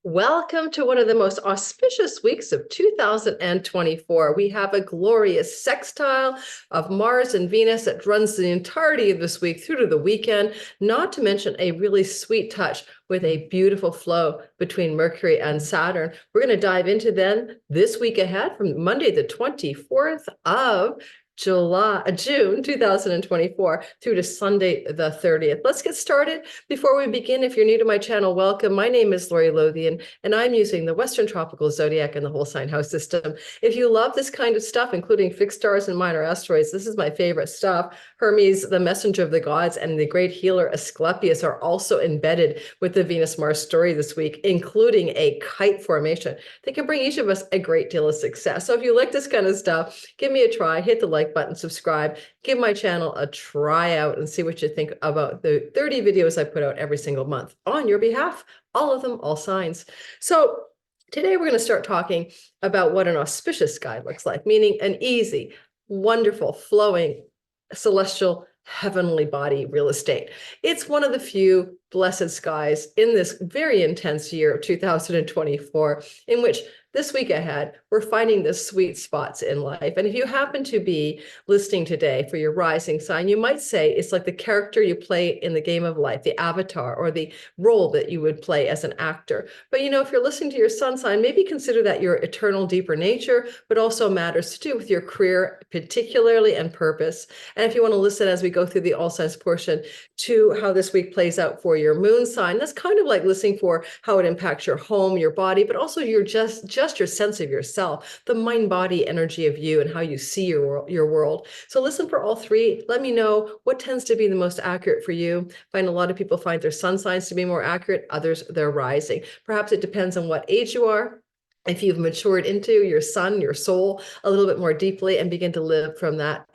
Welcome to one of the most auspicious weeks of 2024. We have a glorious sextile of Mars and Venus that runs the entirety of this week through to the weekend, not to mention a really sweet touch with a beautiful flow between Mercury and Saturn. We're going to dive into then this week ahead from Monday, the 24th of June 2024 through to Sunday the 30th. Let's get started. Before we begin, if you're new to my channel, welcome. My name is Lori Lothian, and I'm using the Western Tropical Zodiac and the Whole Sign House System. If you love this kind of stuff, including fixed stars and minor asteroids, this is my favorite stuff. Hermes, the messenger of the gods, and the great healer Asclepius are also embedded with the Venus-Mars story this week, including a kite formation. They can bring each of us a great deal of success. So if you like this kind of stuff, give me a try, hit the like button, subscribe, give my channel a try out and see what you think about the 30 videos I put out every single month on your behalf, all of them, all signs. So today we're going to start talking about what an auspicious sky looks like, meaning an easy, wonderful, flowing, celestial, heavenly body real estate. It's one of the few blessed skies in this very intense year of 2024 in which this week ahead, we're finding the sweet spots in life. And if you happen to be listening today for your rising sign, you might say it's like the character you play in the game of life, the avatar, or the role that you would play as an actor. But if you're listening to your sun sign, maybe consider that your eternal, deeper nature, but also matters to do with your career, particularly, and purpose. And if you want to listen as we go through the all signs portion to how this week plays out for your moon sign, that's kind of like listening for how it impacts your home, your body, but also your just your sense of yourself, the mind-body energy of you and how you see your world. So listen for all three. Let me know what tends to be the most accurate for you. I find a lot of people find their sun signs to be more accurate, others their rising. Perhaps it depends on what age you are. If you've matured into your sun, your soul a little bit more deeply and begin to live from that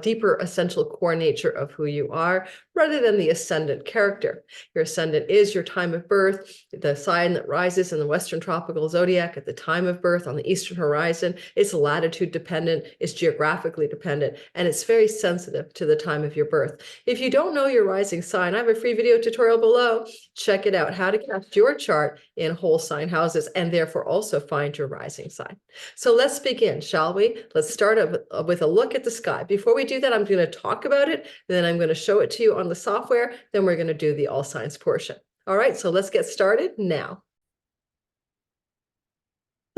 deeper essential core nature of who you are, rather than the ascendant character. Your ascendant is your time of birth, the sign that rises in the Western Tropical Zodiac at the time of birth on the Eastern horizon. It's latitude dependent, it's geographically dependent, and it's very sensitive to the time of your birth. If you don't know your rising sign, I have a free video tutorial below. Check it out, how to cast your chart in whole sign houses and therefore also find your rising sign. So let's begin, shall we? Let's start with a look at the sky. Before we do that, I'm going to talk about it, then I'm going to show it to you on the software, then we're going to do the all signs portion. All right, so let's get started now.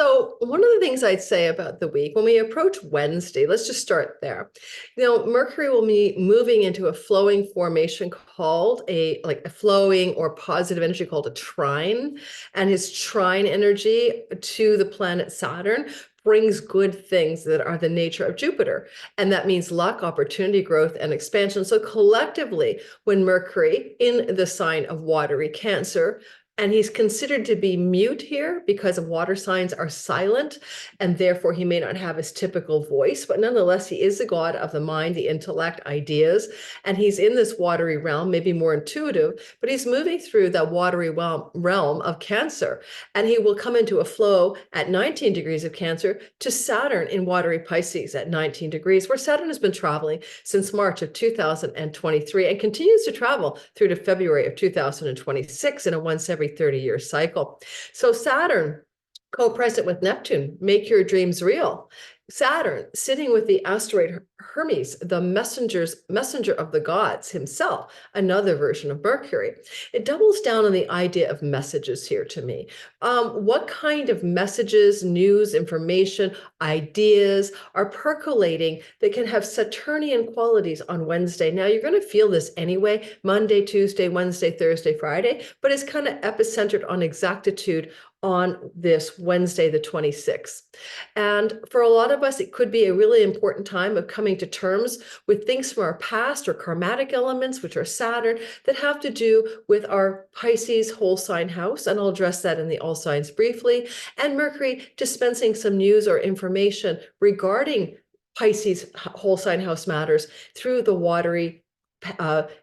So one of the things I'd say about the week, when we approach Wednesday, let's just start there. Mercury will be moving into a flowing formation called a flowing or positive energy called a trine. And his trine energy to the planet Saturn brings good things that are the nature of Jupiter. And that means luck, opportunity, growth, and expansion. So collectively, when Mercury in the sign of watery Cancer, and he's considered to be mute here because water signs are silent, and therefore he may not have his typical voice, but nonetheless, he is the god of the mind, the intellect, ideas, and he's in this watery realm, maybe more intuitive, but he's moving through that watery realm of Cancer, and he will come into a flow at 19 degrees of Cancer to Saturn in watery Pisces at 19 degrees, where Saturn has been traveling since March of 2023 and continues to travel through to February of 2026 in a once every 30-year cycle. So Saturn, co-present with Neptune, make your dreams real. Saturn sitting with the asteroid Hermes, the messenger of the gods himself, another version of Mercury. It doubles down on the idea of messages here to me. What kind of messages, news, information, ideas are percolating that can have Saturnian qualities on Wednesday? Now, you're going to feel this anyway, Monday, Tuesday, Wednesday, Thursday, Friday, but it's kind of epicentered on exactitude on this Wednesday, the 26th. And for a lot of us, it could be a really important time of coming to terms with things from our past or karmatic elements, which are Saturn, that have to do with our Pisces whole sign house. And I'll address that in the all signs briefly. And Mercury dispensing some news or information regarding Pisces whole sign house matters through the watery,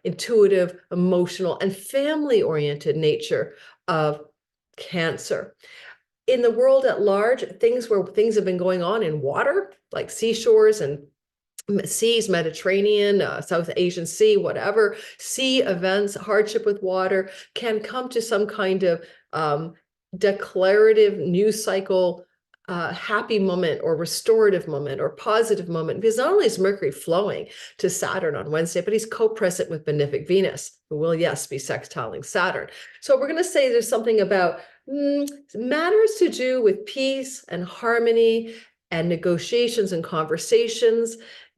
intuitive, emotional, and family-oriented nature of Cancer. In the world at large, things have been going on in water, like seashores and seas, Mediterranean, South Asian Sea, whatever, sea events, hardship with water can come to some kind of declarative news cycle happy moment or restorative moment or positive moment, because not only is Mercury flowing to Saturn on Wednesday, but he's co-present with benefic Venus, who will, yes, be sextiling Saturn. So we're going to say there's something about matters to do with peace and harmony and negotiations and conversations,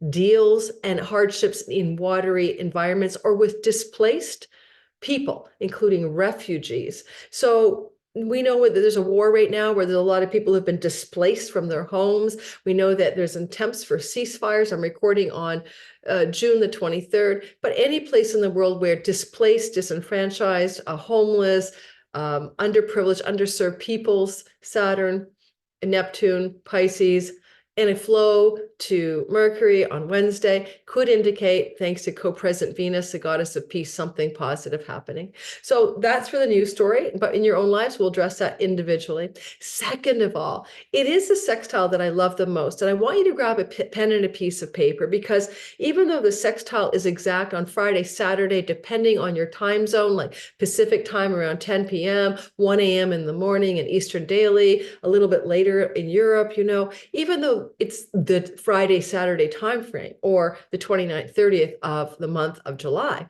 deals and hardships in watery environments, or with displaced people, including refugees. So we know that there's a war right now where there's a lot of people who have been displaced from their homes. We know that there's attempts for ceasefires. I'm recording on June the 23rd, but any place in the world where displaced, disenfranchised, homeless, underprivileged, underserved peoples, Saturn, Neptune, Pisces, and a flow to Mercury on Wednesday could indicate, thanks to co-present Venus, the goddess of peace, something positive happening. So that's for the news story, but in your own lives, we'll address that individually. Second of all, it is the sextile that I love the most. And I want you to grab a pen and a piece of paper, because even though the sextile is exact on Friday, Saturday, depending on your time zone, like Pacific time around 10 p.m., 1 a.m. in the morning, and Eastern daily, a little bit later in Europe, you know, even though it's the Friday, Saturday timeframe, or the 29th, 30th of the month of June,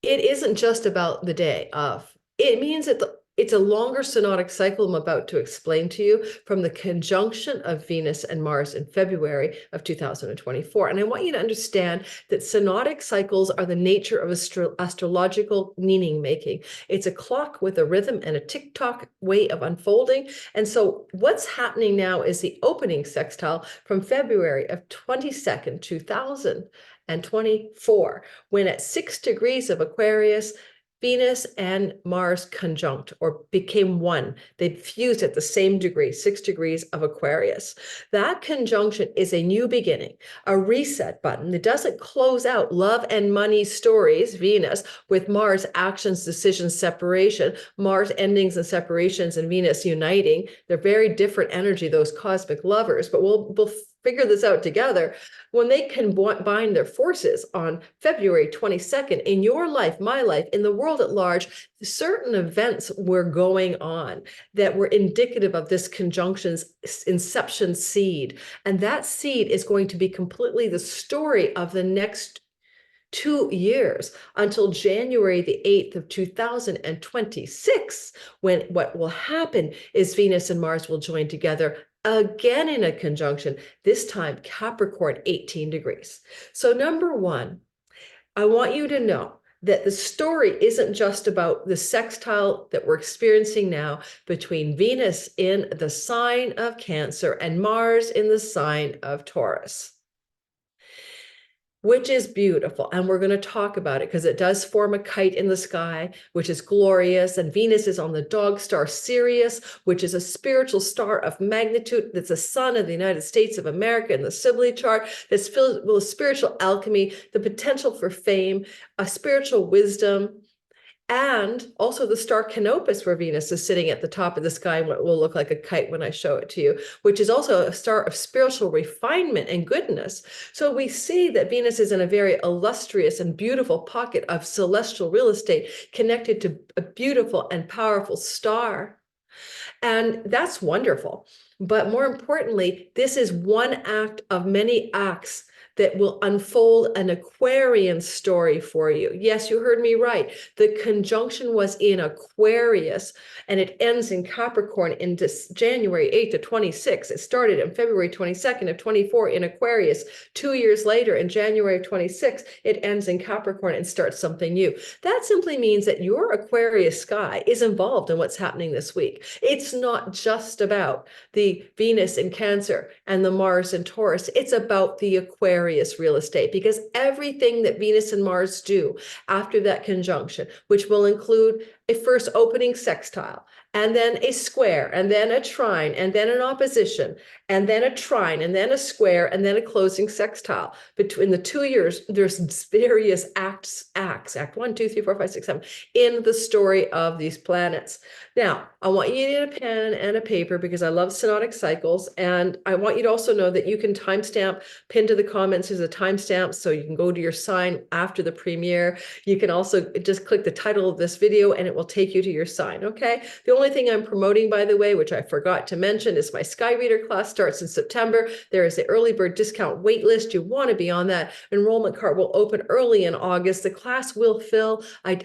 it isn't just about the day of. It means that it's a longer synodic cycle I'm about to explain to you, from the conjunction of Venus and Mars in February of 2024. And I want you to understand that synodic cycles are the nature of astrological meaning making. It's a clock with a rhythm and a tick-tock way of unfolding. And so what's happening now is the opening sextile from February of 22nd, 2024, when at 6 degrees of Aquarius, Venus and Mars conjunct, or became one. They fused at the same degree, 6 degrees of Aquarius. That conjunction is a new beginning, a reset button that doesn't close out love and money stories, Venus, with Mars actions, decisions, separation, Mars endings and separations, and Venus uniting. They're very different energy, those cosmic lovers, but we'll figure this out together. When they combine their forces on February 22nd, in your life, my life, in the world at large, certain events were going on that were indicative of this conjunction's inception seed. And that seed is going to be completely the story of the next 2 years, until January the 8th of 2026, when what will happen is Venus and Mars will join together again in a conjunction, this time Capricorn 18 degrees. So number one, I want you to know that the story isn't just about the sextile that we're experiencing now between Venus in the sign of Cancer and Mars in the sign of Taurus, which is beautiful. And we're going to talk about it because it does form a kite in the sky, which is glorious. And Venus is on the dog star Sirius, which is a spiritual star of magnitude. That's a sun of the United States of America in the Sibley chart, that's filled with spiritual alchemy, the potential for fame, a spiritual wisdom, and also the star Canopus, where Venus is sitting at the top of the sky, and what will look like a kite when I show it to you, which is also a star of spiritual refinement and goodness. So we see that Venus is in a very illustrious and beautiful pocket of celestial real estate, connected to a beautiful and powerful star. And that's wonderful. But more importantly, this is one act of many acts that will unfold an Aquarian story for you. Yes, you heard me right. The conjunction was in Aquarius, and it ends in Capricorn in January 8th of 26. It started on February 22nd of 24 in Aquarius. 2 years later, in January of 26, it ends in Capricorn and starts something new. That simply means that your Aquarius sky is involved in what's happening this week. It's not just about the Venus in Cancer and the Mars in Taurus. It's about the Aquarius real estate, because everything that Venus and Mars do after that conjunction, which will include a first opening sextile, and then a square, and then a trine, and then an opposition, and then a trine, and then a square, and then a closing sextile. Between the 2 years, there's various acts, act 1, 2, 3, 4, 5, 6, 7, in the story of these planets. Now, I want you to get a pen and a paper because I love synodic cycles. And I want you to also know that you can timestamp, pin to the comments, there's a timestamp, so you can go to your sign after the premiere. You can also just click the title of this video and it will take you to your sign, okay? The only thing I'm promoting, by the way, which I forgot to mention, is my Sky Reader class starts in September. There is the early bird discount wait list. You want to be on that. Enrollment cart will open early in August. The class will fill. I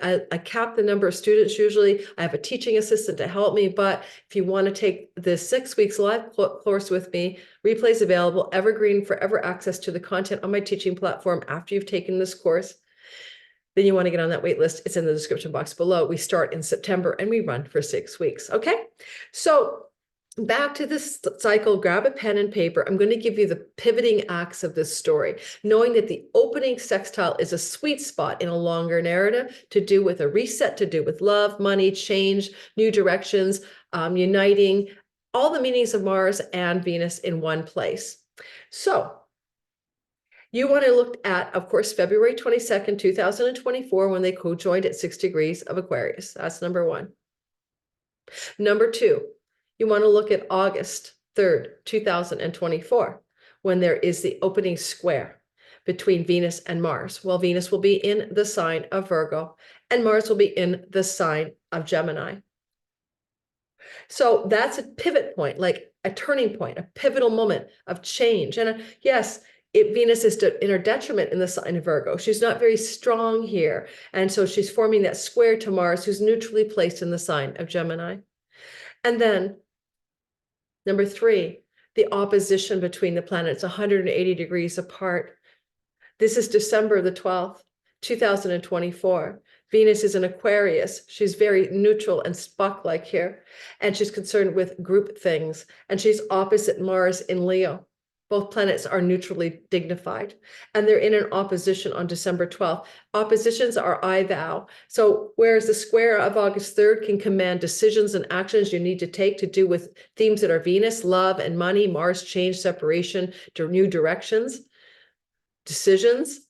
cap the number of students usually. I have a teaching assistant to help me, but if you want to take the 6 weeks live course with me, replays available, evergreen, forever access to the content on my teaching platform after you've taken this course, then you want to get on that wait list. It's in the description box below. We start in September and we run for 6 weeks. Okay, so back to this cycle, grab a pen and paper. I'm going to give you the pivoting acts of this story, knowing that the opening sextile is a sweet spot in a longer narrative to do with a reset, to do with love, money, change, new directions, uniting, all the meanings of Mars and Venus in one place. So you want to look at, of course, February 22nd, 2024, when they co-joined at 6 degrees of Aquarius. That's number one. Number two, you want to look at August 3rd, 2024, when there is the opening square between Venus and Mars. Well, Venus will be in the sign of Virgo and Mars will be in the sign of Gemini. So that's a pivot point, like a turning point, a pivotal moment of change. And yes, Venus is in her detriment in the sign of Virgo. She's not very strong here. And so she's forming that square to Mars, who's neutrally placed in the sign of Gemini. And then number three, the opposition between the planets, 180 degrees apart. This is December the 12th, 2024. Venus is in Aquarius. She's very neutral and Spock-like here. And she's concerned with group things. And she's opposite Mars in Leo. Both planets are neutrally dignified, and they're in an opposition on December 12th. Oppositions are I thou. So whereas the square of August 3rd can command decisions and actions you need to take to do with themes that are Venus, love and money, Mars, change, separation, to new directions, decisions,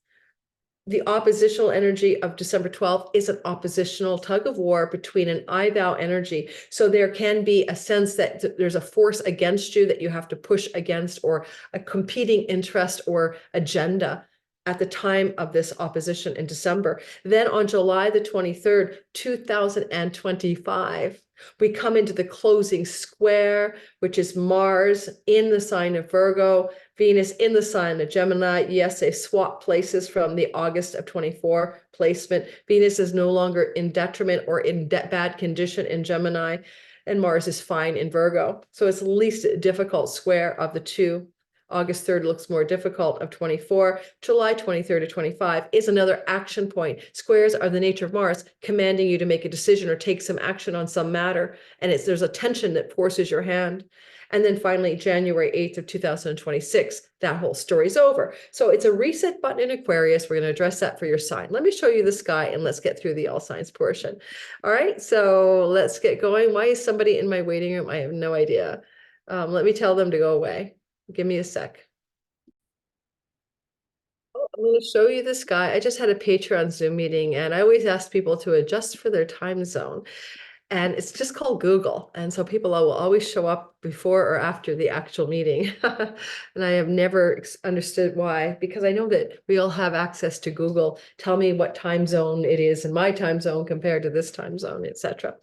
the oppositional energy of December 12th is an oppositional tug of war between an I-thou energy. So there can be a sense that there's a force against you that you have to push against, or a competing interest or agenda at the time of this opposition in December. Then on July the 23rd, 2025, we come into the closing square, which is Mars in the sign of Virgo, Venus in the sign of Gemini. Yes, they swap places from the August of 24 placement. Venus is no longer in detriment or in bad condition in Gemini, and Mars is fine in Virgo. So it's the least difficult square of the two. August 3rd looks more difficult of 24. July 23rd to 25 is another action point. Squares are the nature of Mars, commanding you to make a decision or take some action on some matter. And there's a tension that forces your hand. And then finally, January 8th of 2026, that whole story's over. So it's a reset button in Aquarius. We're going to address that for your sign. Let me show you the sky and let's get through the all signs portion. All right, so let's get going. Why is somebody in my waiting room? I have no idea. Let me tell them to go away. Give me a sec. Oh, I'm going to show you the sky. I just had a Patreon Zoom meeting, and I always ask people to adjust for their time zone. And it's just called Google. And so people will always show up before or after the actual meeting. And I have never understood why, because I know that we all have access to Google. Tell me what time zone it is in my time zone compared to this time zone, etc.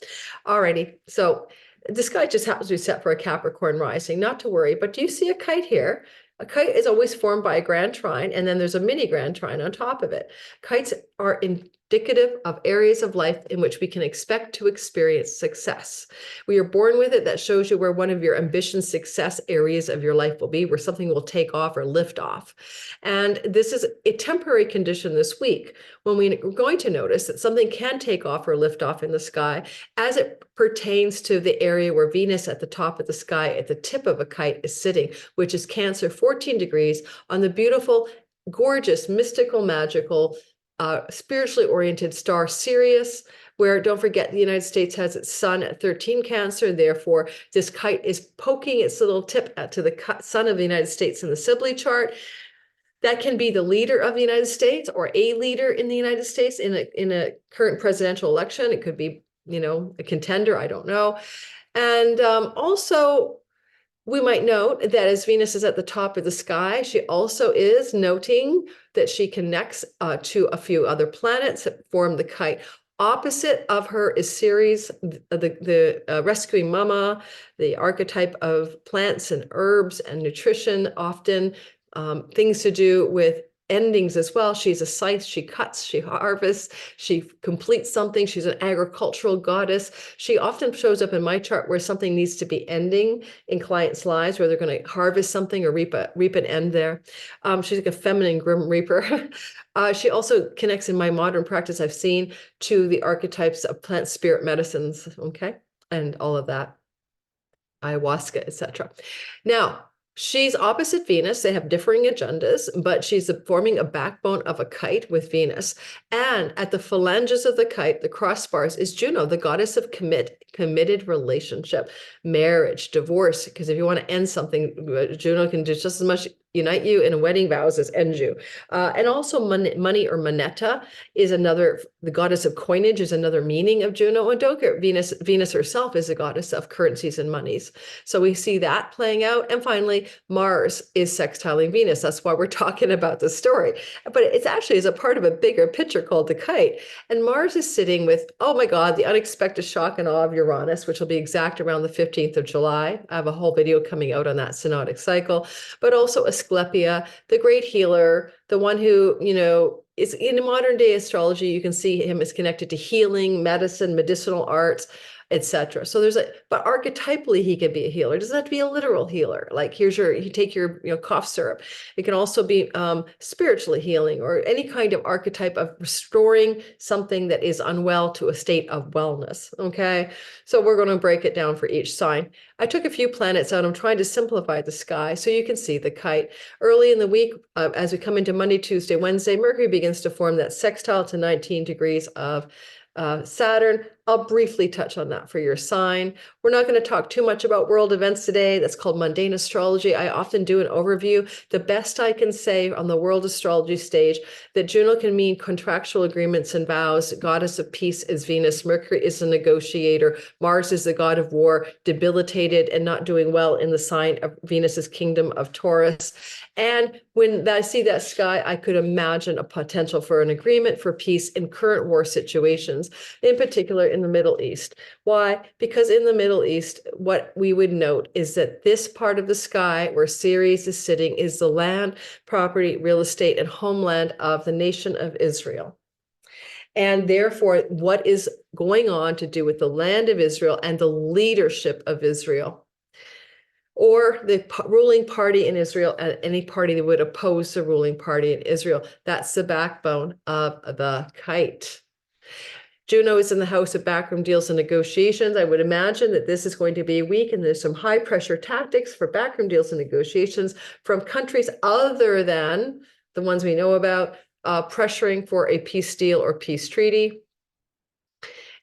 Alrighty, so the sky just happens to be set for a Capricorn rising, not to worry. But do you see a kite here? A kite is always formed by a grand trine, and then there's a mini grand trine on top of it. Kites are indicative of areas of life in which we can expect to experience success. We are born with it. That shows you where one of your ambition success areas of your life will be, where something will take off or lift off. And this is a temporary condition this week when we're going to notice that something can take off or lift off in the sky as it pertains to the area where Venus at the top of the sky at the tip of a kite is sitting, which is Cancer, 14 degrees on the beautiful, gorgeous, mystical, magical, spiritually oriented star Sirius, where, don't forget, the United States has its sun at 13 Cancer. Therefore, this kite is poking its little tip to the sun of the United States in the Sibley chart. That can be the leader of the United States or a leader in the United States in a current presidential election. It could be, a contender, I don't know. And also, we might note that as Venus is at the top of the sky, she also is noting that she connects to a few other planets that form the kite. Opposite of her is Ceres, the rescuing mama, the archetype of plants and herbs and nutrition, often things to do with endings as well. She's a scythe, she cuts, she harvests, she completes something. She's an agricultural goddess. She often shows up in my chart where something needs to be ending in clients' lives, where they're going to harvest something or reap an end there. She's like a feminine grim reaper. She also connects in my modern practice, I've seen, to the archetypes of plant spirit medicines, okay, and all of that, ayahuasca, etc. Now, she's opposite Venus. They have differing agendas, but she's forming a backbone of a kite with Venus. And at the phalanges of the kite, the crossbars, is Juno, the goddess of committed relationship, marriage, divorce. Because if you want to end something, Juno can do just as much unite you in wedding vows as end you. And also money or moneta is another, the goddess of coinage is another meaning of Juno. And don't get Venus herself is a goddess of currencies and monies. So we see that playing out. And finally, Mars is sextiling Venus. That's why we're talking about the story. But it's actually as a part of a bigger picture called the kite. And Mars is sitting with, oh my God, the unexpected shock and awe of Uranus, which will be exact around the 15th of July. I have a whole video coming out on that synodic cycle, but also Aesclepia, the great healer, the one who, is in modern day astrology. You can see him as connected to healing, medicine, medicinal arts, etc. So but archetypally he can be a healer. It doesn't have to be a literal healer. Like you take your cough syrup. It can also be spiritually healing, or any kind of archetype of restoring something that is unwell to a state of wellness. Okay, so we're going to break it down for each sign. I took a few planets out. I'm trying to simplify the sky so you can see the kite. Early in the week, as we come into Monday, Tuesday, Wednesday, Mercury begins to form that sextile to 19 degrees of Saturn. I'll briefly touch on that for your sign. We're not going to talk too much about world events today. That's called mundane astrology. I often do an overview. The best I can say on the world astrology stage, that Juno can mean contractual agreements and vows. Goddess of peace is Venus. Mercury is a negotiator. Mars is the god of war, debilitated and not doing well in the sign of Venus's kingdom of Taurus. And when I see that sky, I could imagine a potential for an agreement for peace in current war situations, in particular in the Middle East. Why? Because in the Middle East, what we would note is that this part of the sky where Sirius is sitting is the land, property, real estate, and homeland of the nation of Israel. And therefore, what is going on to do with the land of Israel and the leadership of Israel, or the ruling party in Israel, and any party that would oppose the ruling party in Israel? That's the backbone of the kite. Juno is in the house of backroom deals and negotiations. I would imagine that this is going to be a week, and there's some high pressure tactics for backroom deals and negotiations from countries other than the ones we know about, pressuring for a peace deal or peace treaty.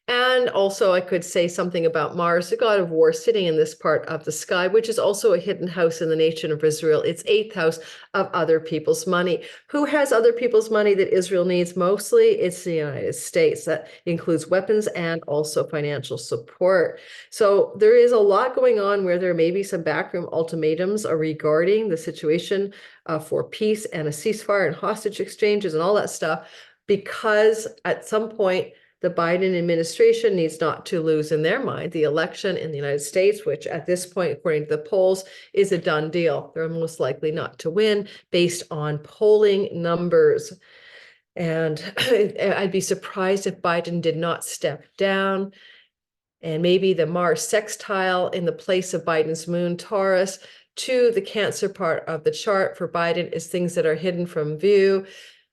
And also I could say something about Mars, the god of war, sitting in this part of the sky, which is also a hidden house in the nation of Israel. It's 8th house of other people's money. Who has other people's money that Israel needs mostly? It's the United States. That includes weapons and also financial support. So there is a lot going on where there may be some backroom ultimatums regarding the situation for peace and a ceasefire and hostage exchanges and all that stuff, because at some point, the Biden administration needs not to lose in their mind the election in the United States, which at this point, according to the polls, is a done deal. They're most likely not to win based on polling numbers. And I'd be surprised if Biden did not step down. And maybe the Mars sextile in the place of Biden's moon, Taurus, to the Cancer part of the chart for Biden is things that are hidden from view.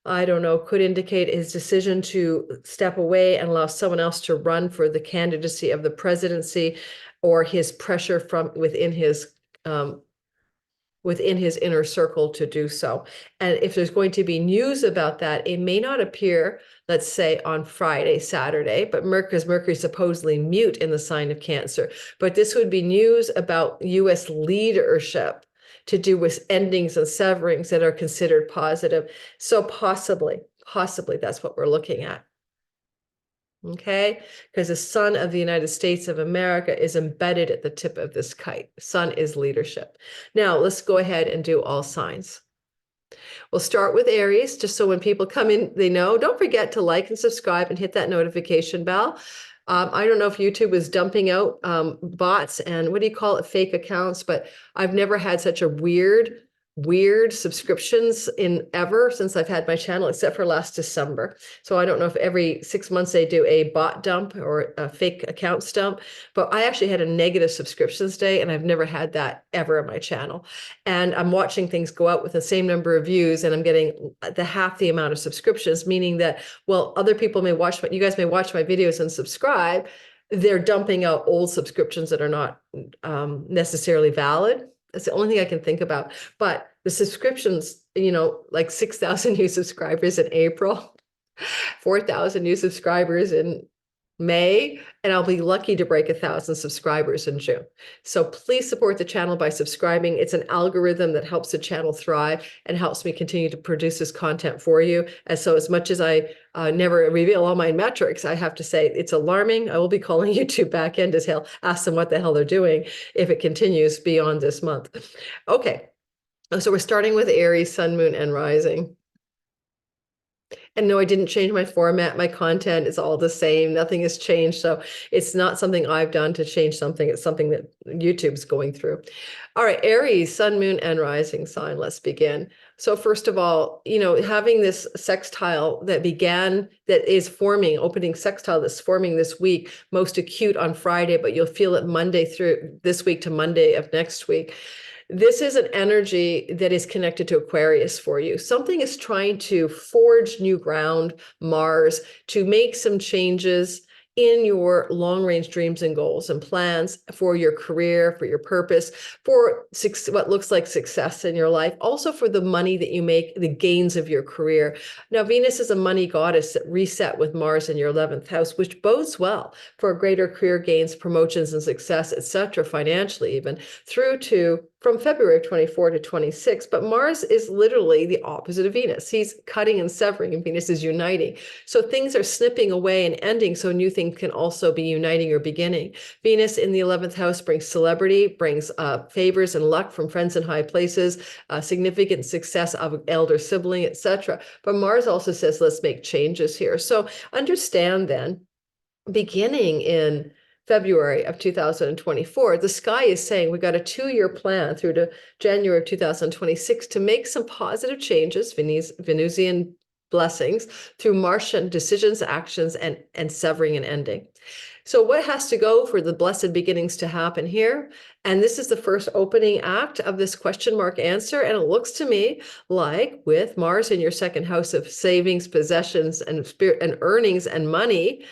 I don't know, could indicate his decision to step away and allow someone else to run for the candidacy of the presidency, or his pressure from within his within his inner circle to do so. And if there's going to be news about that, it may not appear, let's say, on Friday, Saturday, but Mercury is supposedly mute in the sign of Cancer. But this would be news about US leadership to do with endings and severings that are considered positive. So possibly that's what we're looking at. Okay, because the sun of the United States of America is embedded at the tip of this kite. Sun is leadership. Now let's go ahead and do all signs. We'll start with Aries, just so when people come in, they know. Don't forget to like and subscribe and hit that notification bell. I don't know if YouTube is dumping out bots and what do you call it, fake accounts, but I've never had such a weird subscriptions in ever since I've had my channel, except for last December. So I don't know if every 6 months they do a bot dump or a fake account dump, but I actually had a negative subscriptions day, and I've never had that ever on my channel. And I'm watching things go out with the same number of views, and I'm getting half the amount of subscriptions, meaning that, well, other people may watch, you guys may watch my videos and subscribe. They're dumping out old subscriptions that are not necessarily valid. That's the only thing I can think about. But the subscriptions, like 6,000 new subscribers in April, 4,000 new subscribers in May, and I'll be lucky to break 1,000 subscribers in June. So please support the channel by subscribing. It's an algorithm that helps the channel thrive and helps me continue to produce this content for you. And so as much as I never reveal all my metrics, I have to say it's alarming. I will be calling YouTube back in to ask them what the hell they're doing if it continues beyond this month. Okay, so we're starting with Aries, Sun, Moon, and Rising. And no, I didn't change my format. My content is all the same. Nothing has changed. So it's not something I've done to change something. It's something that YouTube's going through. All right, Aries, Sun, Moon, and Rising sign. Let's begin. So first of all, having this sextile that is forming, opening sextile that's forming this week, most acute on Friday, but you'll feel it Monday through this week to Monday of next week. This is an energy that is connected to Aquarius for you. Something is trying to forge new ground, Mars, to make some changes in your long-range dreams and goals and plans for your career, for your purpose, for what looks like success in your life, also for the money that you make, the gains of your career. Now, Venus is a money goddess that reset with Mars in your 11th house, which bodes well for greater career gains, promotions, and success, etc., financially even, through to from February of 24 to 26. But Mars is literally the opposite of Venus. He's cutting and severing, and Venus is uniting. So things are snipping away and ending, so new things can also be uniting or beginning. Venus in the 11th house brings celebrity, brings favors and luck from friends in high places, significant success of elder sibling, etc. But Mars also says, let's make changes here. So understand then, beginning in February of 2024, the sky is saying we got a 2-year plan through to January of 2026 to make some positive changes, Venusian blessings, through Martian decisions, actions, and severing and ending. So what has to go for the blessed beginnings to happen here? And this is the first opening act of this question mark answer. And it looks to me like with Mars in your second house of savings, possessions, and spirit and earnings and money,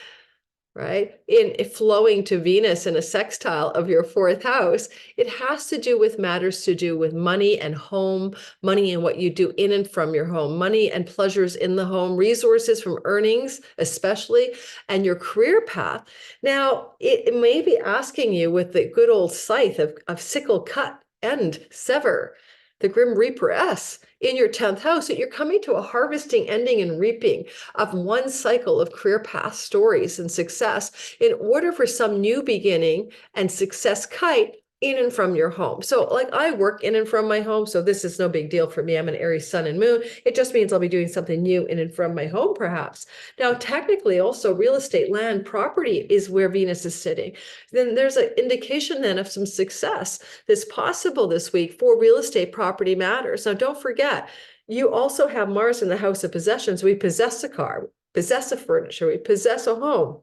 right, in flowing to Venus in a sextile of your 4th house, it has to do with matters to do with money and home, money and what you do in and from your home, money and pleasures in the home, resources from earnings, especially, and your career path. Now, it may be asking you with the good old scythe of sickle, cut, end, sever, the Grim Reaper S in your 10th house, that you're coming to a harvesting, ending, and reaping of one cycle of career path stories and success in order for some new beginning and success kite in and from your home. So like I work in and from my home, so this is no big deal for me. I'm an Aries sun and moon. It just means I'll be doing something new in and from my home, perhaps. Now, technically also real estate, land, property is where Venus is sitting. Then there's an indication then of some success that's possible this week for real estate property matters. Now, don't forget, you also have Mars in the house of possessions. We possess a car, possess a furniture, we possess a home.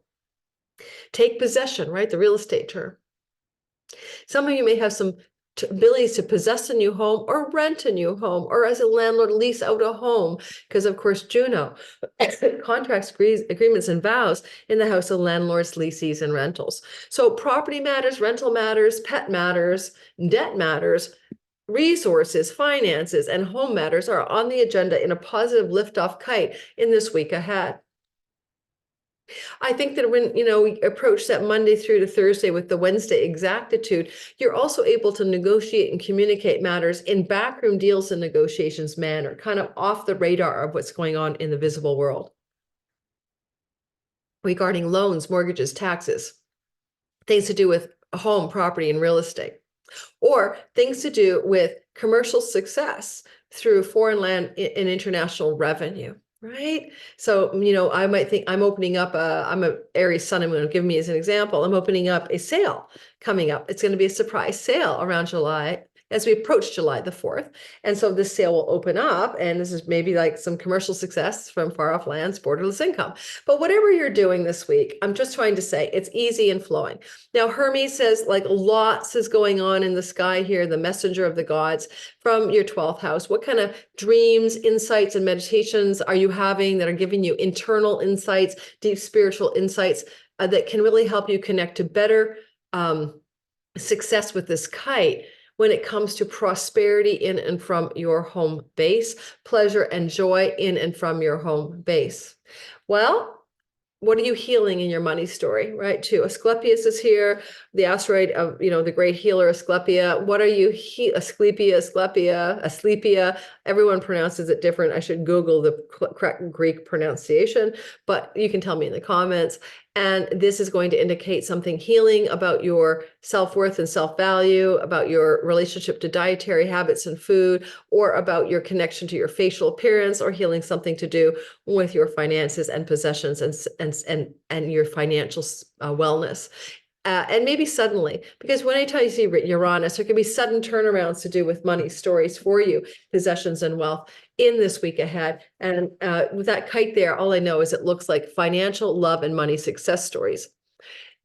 Take possession, right? The real estate term. Some of you may have some abilities to possess a new home or rent a new home, or as a landlord lease out a home, because of course Juno, contracts, agreements, and vows in the house of landlords, leases, and rentals. So property matters, rental matters, pet matters, debt matters. resources, finances, and home matters are on the agenda in a positive liftoff kite in this week ahead. I think that when, we approach that Monday through to Thursday with the Wednesday exactitude, you're also able to negotiate and communicate matters in backroom deals and negotiations manner, kind of off the radar of what's going on in the visible world. Regarding loans, mortgages, taxes, things to do with home, property, and real estate, or things to do with commercial success through foreign land and international revenue. Right. So, I might think I'm opening up I'm a Aries sun, I'm going to give me as an example. I'm opening up a sale coming up. It's going to be a surprise sale around July as we approach July the 4th. And so this sale will open up, and this is maybe like some commercial success from far off lands, borderless income. But whatever you're doing this week, I'm just trying to say it's easy and flowing. Now, Hermes says like lots is going on in the sky here, the messenger of the gods from your 12th house. What kind of dreams, insights, and meditations are you having that are giving you internal insights, deep spiritual insights that can really help you connect to better success with this kite when it comes to prosperity in and from your home base, pleasure and joy in and from your home base? Well, what are you healing in your money story, right? Too. Asclepius is here, the asteroid of, the great healer Aesclepia. What are you Asclepia. Everyone pronounces it different. I should Google the correct Greek pronunciation, but you can tell me in the comments. And this is going to indicate something healing about your self-worth and self-value, about your relationship to dietary habits and food, or about your connection to your facial appearance, or healing something to do with your finances and possessions and your financial wellness. And maybe suddenly, because when I tell you see Uranus, there can be sudden turnarounds to do with money stories for you, possessions and wealth in this week ahead. And with that kite there, all I know is it looks like financial, love, and money success stories.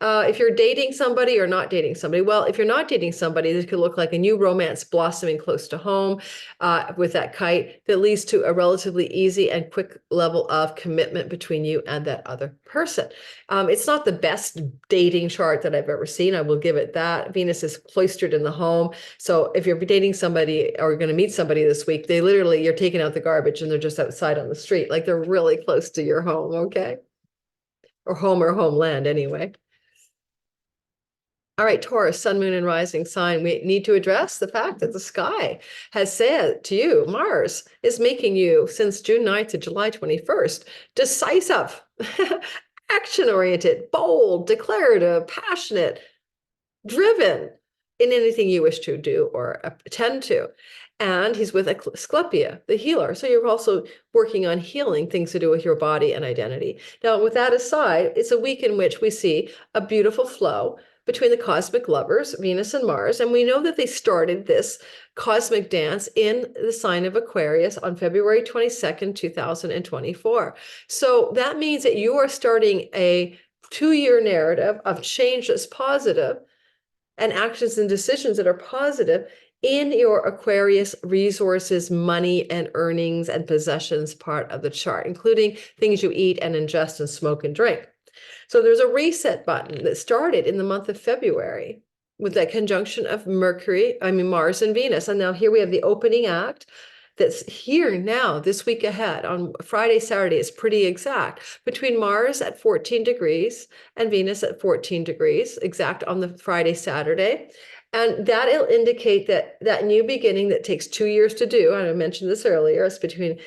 If you're dating somebody or not dating somebody, well, if you're not dating somebody, this could look like a new romance blossoming close to home with that kite that leads to a relatively easy and quick level of commitment between you and that other person. It's not the best dating chart that I've ever seen. I will give it that. Venus is cloistered in the home. So if you're dating somebody or going to meet somebody this week, you're taking out the garbage and they're just outside on the street. Like they're really close to your home. Okay. Or home or homeland anyway. All right, Taurus, sun, moon, and rising sign. We need to address the fact that the sky has said to you, Mars is making you, since June 9th to July 21st, decisive, action-oriented, bold, declarative, passionate, driven in anything you wish to do or attend to. And he's with Aesclepia, the healer. So you're also working on healing things to do with your body and identity. Now, with that aside, it's a week in which we see a beautiful flow between the cosmic lovers, Venus and Mars. And we know that they started this cosmic dance in the sign of Aquarius on February 22nd, 2024. So that means that you are starting a 2-year narrative of change that's positive and actions and decisions that are positive in your Aquarius resources, money and earnings and possessions part of the chart, including things you eat and ingest and smoke and drink. So there's a reset button that started in the month of February with that conjunction of Mars and Venus. And now here we have the opening act that's here now this week ahead on Friday, Saturday. It's pretty exact between Mars at 14 degrees and Venus at 14 degrees exact on the Friday, Saturday. And that'll indicate that new beginning that takes 2 years to do. And I mentioned this earlier. It's between,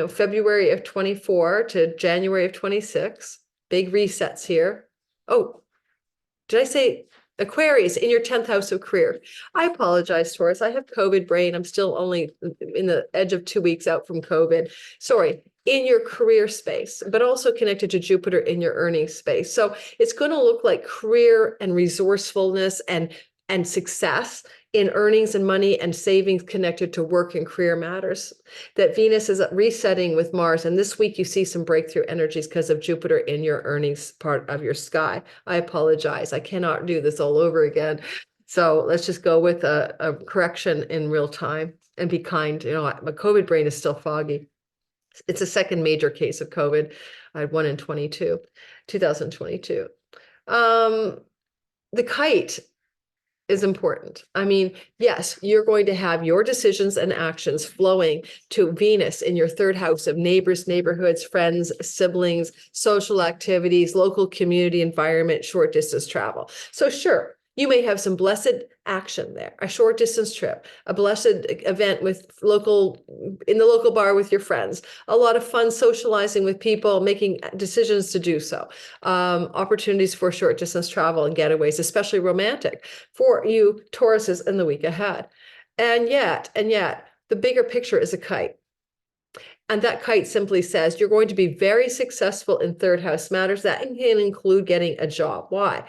February of 24 to January of 26. Big resets here. Oh, did I say Aquarius in your 10th house of career? I apologize, Taurus. I have COVID brain. I'm still only in the edge of 2 weeks out from COVID. Sorry, in your career space, but also connected to Jupiter in your earnings space. So it's going to look like career and resourcefulness and success in earnings and money and savings connected to work and career matters. That Venus is resetting with Mars. And this week you see some breakthrough energies because of Jupiter in your earnings part of your sky. I apologize. I cannot do this all over again. So let's just go with a correction in real time and be kind. My COVID brain is still foggy. It's a second major case of COVID. I had one in 2022. The kite is important. I mean, yes, you're going to have your decisions and actions flowing to Venus in your third house of neighbors, neighborhoods, friends, siblings, social activities, local community environment, short distance travel. So sure, you may have some blessed action there, a short distance trip, a blessed event with in the local bar with your friends, a lot of fun socializing with people, making decisions to do so, opportunities for short distance travel and getaways, especially romantic for you Tauruses in the week ahead. And yet, the bigger picture is a kite. And that kite simply says you're going to be very successful in third house matters. That can include getting a job. Why?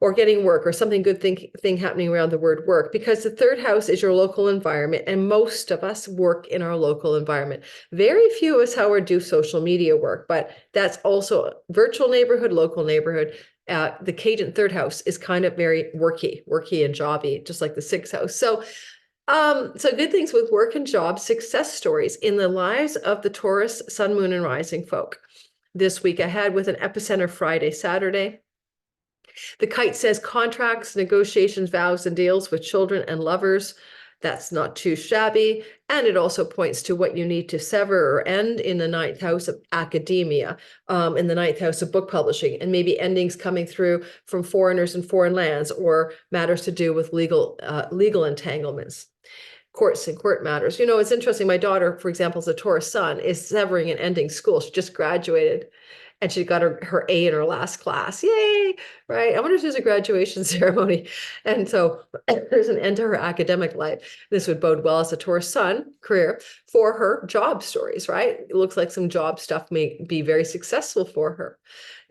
Or getting work, or something good thing happening around the word work, because the third house is your local environment, and most of us work in our local environment. Very few of us, however, do social media work, but that's also virtual neighborhood, local neighborhood. The Cajun third house is kind of very worky and jobby, just like the sixth house. So good things with work and job, success stories in the lives of the Taurus, Sun, Moon, and Rising folk this week ahead, with an epicenter Friday, Saturday. The kite says contracts, negotiations, vows, and deals with children and lovers. That's not too shabby. And it also points to what you need to sever or end in the ninth house of academia, in the ninth house of book publishing, and maybe endings coming through from foreigners and foreign lands, or matters to do with legal entanglements. Courts and court matters. You know, it's interesting. My daughter, for example, is a Taurus sun, is severing and ending school. She just graduated. And she got her A in her last class. Yay, right? I wonder if there's a graduation ceremony. And so there's an end to her academic life. This would bode well as a Taurus sun career for her job stories, right? It looks like some job stuff may be very successful for her.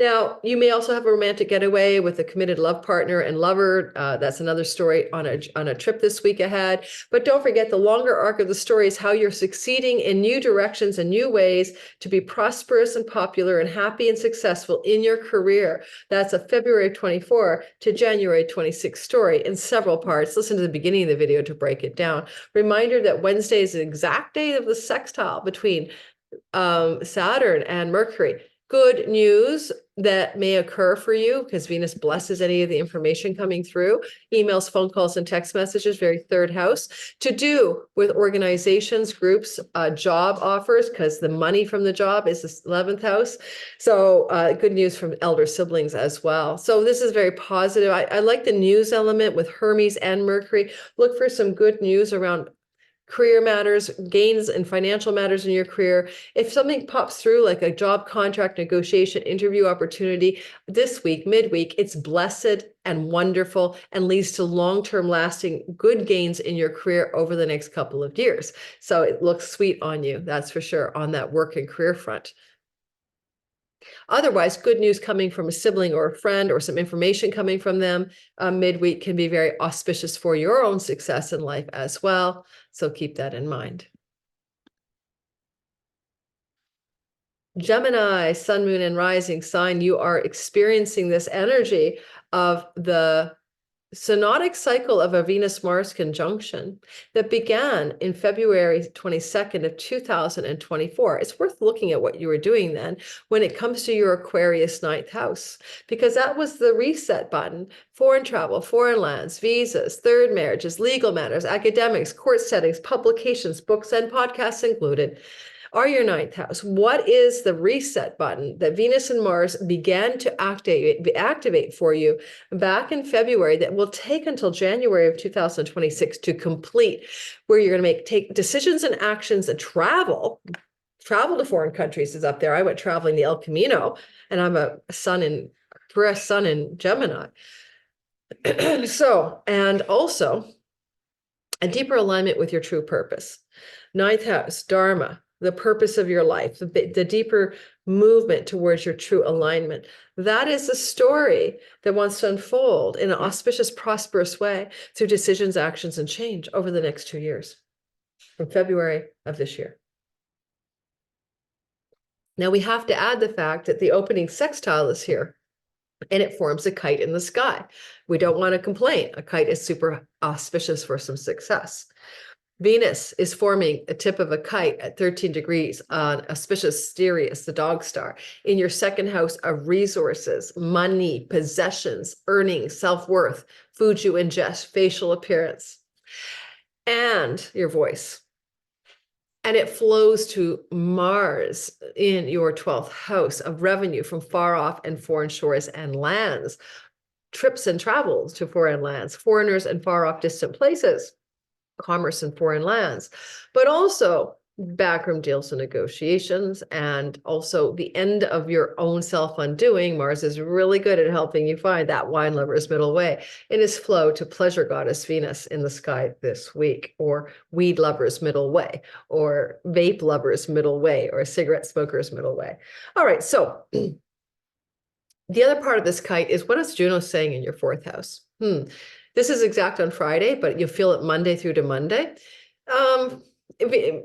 Now, you may also have a romantic getaway with a committed love partner and lover. That's another story on a trip this week ahead. But don't forget, the longer arc of the story is how you're succeeding in new directions and new ways to be prosperous and popular and happy and successful in your career. That's a February 24 to January 26 story in several parts. Listen to the beginning of the video to break it down. Reminder that Wednesday is the exact day of the sextile between Saturn and Mercury. Good news that may occur for you, because Venus blesses any of the information coming through, emails, phone calls, and text messages, very third house, to do with organizations, groups, job offers, because the money from the job is the 11th house. So good news from elder siblings as well. So this is very positive. I like the news element with Hermes and Mercury. Look for some good news around career matters, gains and financial matters in your career. If something pops through like a job contract, negotiation, interview opportunity this week, midweek, it's blessed and wonderful and leads to long-term lasting good gains in your career over the next couple of years. So it looks sweet on you, that's for sure, on that work and career front. Otherwise, good news coming from a sibling or a friend, or some information coming from them midweek, can be very auspicious for your own success in life as well. So keep that in mind. Gemini, Sun, Moon, and Rising sign, you are experiencing this energy of the Synodic cycle of a Venus-Mars conjunction that began in February 22nd of 2024. It's worth looking at what you were doing then when it comes to your Aquarius ninth house, because that was the reset button. Foreign travel, foreign lands, visas, third marriages, legal matters, academics, court settings, publications, books, and podcasts included are your ninth house. What is the reset button that Venus and Mars began to activate for you back in February that will take until January of 2026 to complete, where you're going to take decisions and actions and travel to foreign countries is up there. I went traveling the El Camino, and I'm a sun in Gemini. So, and also a deeper alignment with your true purpose. Ninth house, Dharma, the purpose of your life, the deeper movement towards your true alignment. That is a story that wants to unfold in an auspicious, prosperous way through decisions, actions, and change over the next 2 years, from February of this year. Now we have to add the fact that the opening sextile is here, and it forms a kite in the sky. We don't want to complain. A kite is super auspicious for some success. Venus is forming a tip of a kite at 13 degrees on auspicious Sirius, the dog star, in your second house of resources, money, possessions, earnings, self-worth, foods you ingest, facial appearance, and your voice. And it flows to Mars in your 12th house of revenue from far off and foreign shores and lands, trips and travels to foreign lands, foreigners and far off distant places, commerce in foreign lands, but also backroom deals and negotiations, and also the end of your own self-undoing. Mars is really good at helping you find that wine lover's middle way in his flow to pleasure goddess Venus in the sky this week, or weed lover's middle way, or vape lover's middle way, or cigarette smoker's middle way. All right, so the other part of this kite is, what is Juno saying in your 4th house? This is exact on Friday, but you'll feel it Monday through to Monday.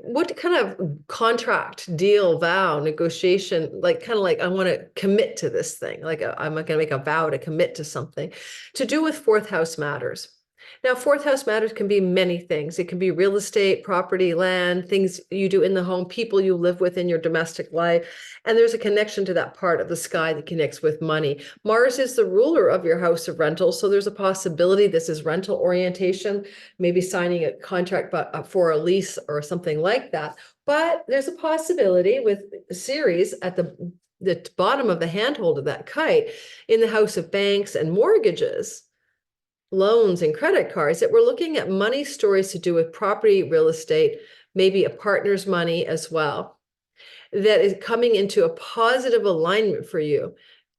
What kind of contract, deal, vow, negotiation, like kind of like, I want to commit to this thing, like I'm going to make a vow to commit to something, to do with 4th house matters. Now, 4th house matters can be many things. It can be real estate, property, land, things you do in the home, people you live with in your domestic life. And there's a connection to that part of the sky that connects with money. Mars is the ruler of your house of rental. So there's a possibility this is rental orientation, maybe signing a contract for a lease or something like that. But there's a possibility with Ceres at the bottom of the handhold of that kite in the house of banks and mortgages, loans and credit cards, that we're looking at money stories to do with property, real estate, maybe a partner's money as well, that is coming into a positive alignment for you,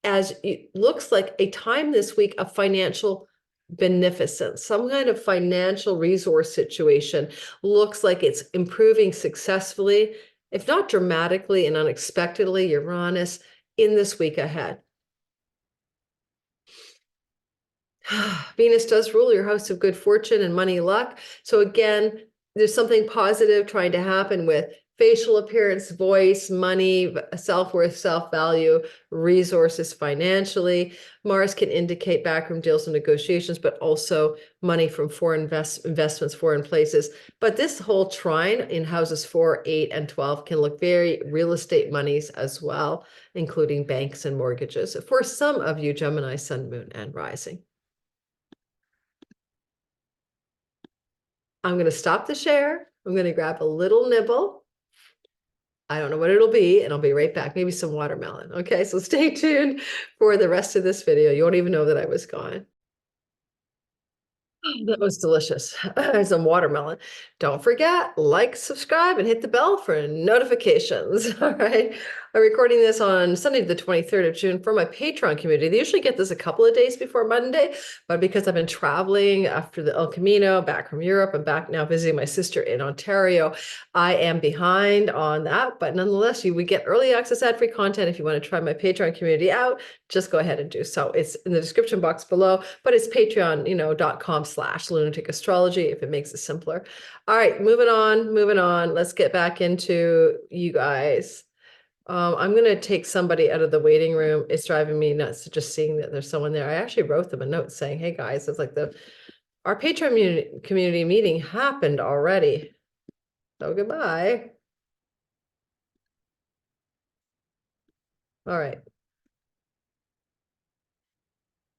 as it looks like a time this week of financial beneficence, some kind of financial resource situation. Looks like it's improving successfully, if not dramatically and unexpectedly, Uranus, in this week ahead. Venus does rule your house of good fortune and money luck. So again, there's something positive trying to happen with facial appearance, voice, money, self-worth, self-value, resources financially. Mars can indicate backroom deals and negotiations, but also money from foreign investments, foreign places. But this whole trine in houses 4, 8, and 12 can look very real estate monies as well, including banks and mortgages. For some of you, Gemini, sun, moon, and rising. I'm going to stop the share. I'm going to grab a little nibble. I don't know what it'll be, and I'll be right back. Maybe some watermelon. Okay, so stay tuned for the rest of this video. You won't even know that I was gone. That was delicious. Some watermelon. Don't forget, like, subscribe, and hit the bell for notifications. All right. I'm recording this on Sunday, the 23rd of June for my Patreon community. They usually get this a couple of days before Monday, but because I've been traveling after the El Camino, back from Europe, I'm back now visiting my sister in Ontario, I am behind on that. But nonetheless, you would get early access ad-free content. If you want to try my Patreon community out, just go ahead and do so. It's in the description box below, but it's patreon.com/lunatic astrology if it makes it simpler. All right, moving on. Let's get back into you guys. I'm going to take somebody out of the waiting room. It's driving me nuts just seeing that there's someone there. I actually wrote them a note saying, hey guys, it's like our Patreon community meeting happened already. So goodbye. All right.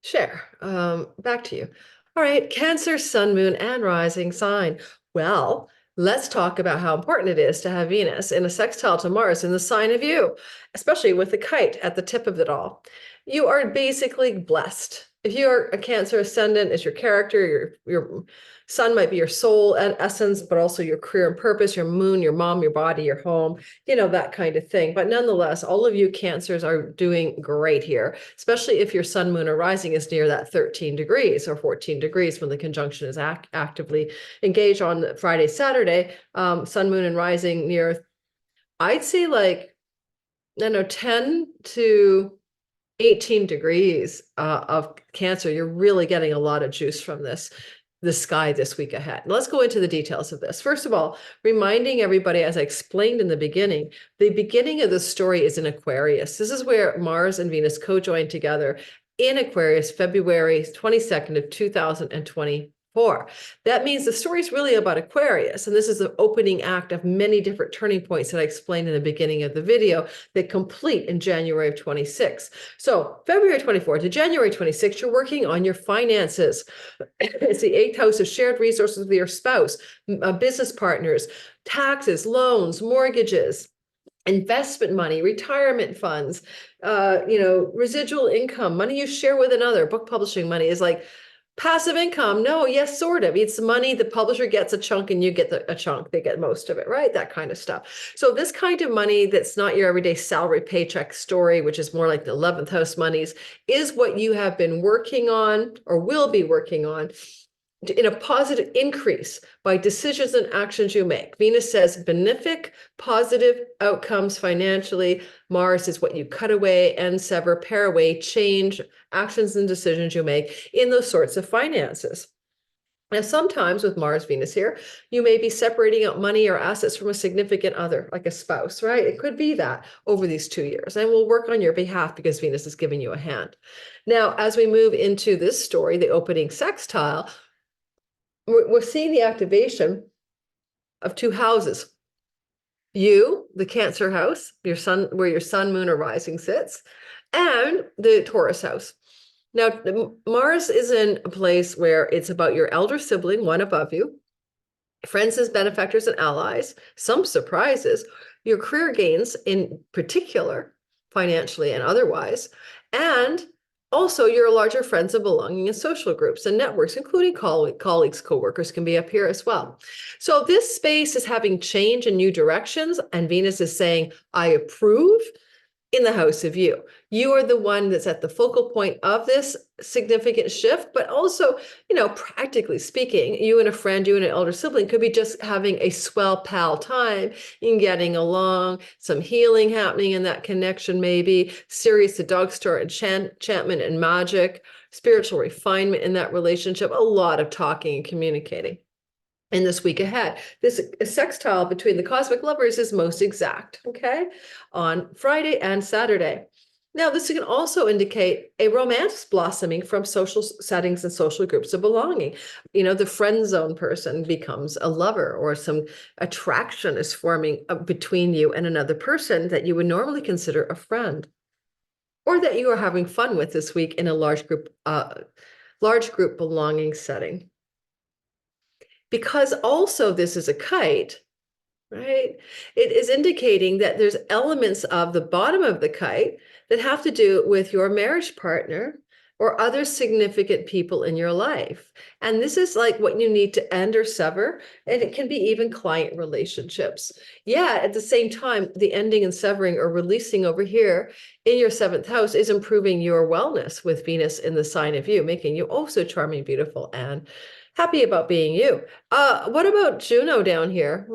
Share. Back to you. All right, Cancer, sun, moon, and rising sign. Well, let's talk about how important it is to have Venus in a sextile to Mars in the sign of you, especially with the kite at the tip of it all. You are basically blessed. If you're a Cancer ascendant, it's your character, your sun might be your soul and essence, but also your career and purpose, your moon, your mom, your body, your home, that kind of thing. But nonetheless, all of you Cancers are doing great here, especially if your sun, moon, or rising is near that 13 degrees or 14 degrees when the conjunction is actively engaged on Friday, Saturday. Sun, moon, and rising near, I'd say like, 10 to 18 degrees of Cancer. You're really getting a lot of juice from the sky this week ahead. Let's go into the details of this. First of all, reminding everybody, as I explained in the beginning of the story is in Aquarius. This is where Mars and Venus co-join together in Aquarius, February 22nd of 2024. 2024. That means the story is really about Aquarius, and this is the opening act of many different turning points that I explained in the beginning of the video that complete in January of 26. So February 24 to January 26, you're working on your finances. It's the 8th house of shared resources with your spouse, business partners, taxes, loans, mortgages, investment money, retirement funds, residual income, money you share with another. Book publishing money is like passive income. No, yes, sort of. It's money the publisher gets a chunk and you get a chunk. They get most of it, right? That kind of stuff. So this kind of money that's not your everyday salary paycheck story, which is more like the 11th house monies, is what you have been working on or will be working on in a positive increase by decisions and actions you make. Venus says benefic, positive outcomes financially. Mars is what you cut away and sever, pare away, change, actions and decisions you make in those sorts of finances. Now, sometimes with Mars, Venus here, you may be separating out money or assets from a significant other, like a spouse, right? It could be that over these 2 years. And we'll work on your behalf because Venus is giving you a hand. Now, as we move into this story, the opening sextile, we're seeing the activation of 2 houses. You, the Cancer house, your sun, where your sun, moon, or rising sits, and the Taurus house. Now, Mars is in a place where it's about your elder sibling, one above you, friends as benefactors and allies, some surprises, your career gains in particular, financially and otherwise, and also your larger friends of belonging in social groups and networks, including colleagues, coworkers can be up here as well. So this space is having change in new directions, and Venus is saying, I approve in the house of you. You are the one that's at the focal point of this significant shift, but also, practically speaking, you and a friend, you and an elder sibling could be just having a swell pal time in getting along, some healing happening in that connection, maybe Sirius, the dog star, enchantment and magic, spiritual refinement in that relationship, a lot of talking and communicating. In this week ahead, this sextile between the cosmic lovers is most exact, okay, on Friday and Saturday. Now, this can also indicate a romance blossoming from social settings and social groups of belonging. The friend zone person becomes a lover, or some attraction is forming between you and another person that you would normally consider a friend, or that you are having fun with this week in a large group belonging setting. Because also this is a kite, right? It is indicating that there's elements of the bottom of the kite that have to do with your marriage partner or other significant people in your life. And this is like what you need to end or sever. And it can be even client relationships. Yeah, at the same time, the ending and severing or releasing over here in your 7th house is improving your wellness with Venus in the sign of you, making you also charming, beautiful, and happy about being you. What about Juno down here?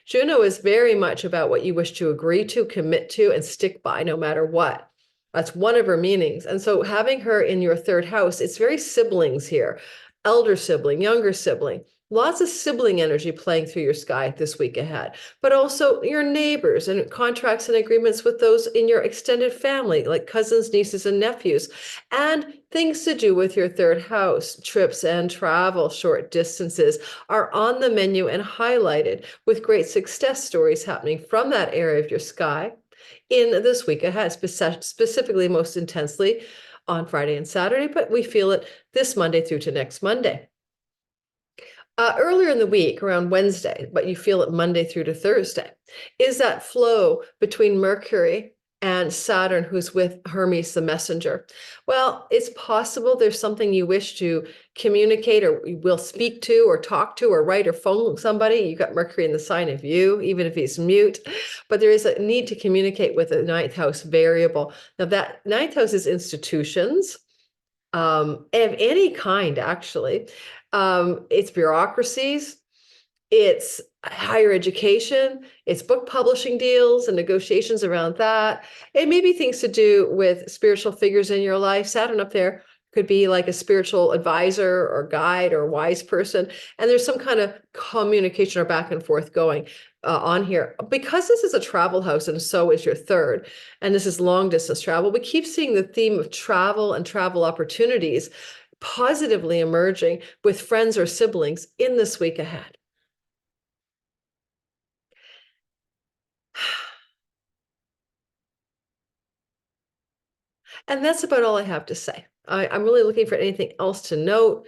Juno is very much about what you wish to agree to, commit to, and stick by no matter what. That's one of her meanings. And so having her in your 3rd house, it's very siblings here. Elder sibling, younger sibling. Lots of sibling energy playing through your sky this week ahead, but also your neighbors and contracts and agreements with those in your extended family, like cousins, nieces, and nephews, and things to do with your 3rd house. Trips and travel, short distances are on the menu and highlighted with great success stories happening from that area of your sky in this week ahead, specifically most intensely on Friday and Saturday, but we feel it this Monday through to next Monday. Earlier in the week, around Wednesday, but you feel it Monday through to Thursday, is that flow between Mercury and Saturn, who's with Hermes, the messenger. Well, it's possible there's something you wish to communicate or will speak to or talk to or write or phone somebody. You've got Mercury in the sign of you, even if he's mute, but there is a need to communicate with a 9th house variable. Now that 9th house is institutions of any kind, actually. It's bureaucracies, it's higher education, it's book publishing deals and negotiations around that. It may be things to do with spiritual figures in your life. Saturn up there could be like a spiritual advisor or guide or wise person. And there's some kind of communication or back and forth going on here. Because this is a travel house and so is your 3rd, and this is long distance travel, we keep seeing the theme of travel and travel opportunities positively emerging with friends or siblings in this week ahead. And that's about all I have to say. I'm really looking for anything else to note.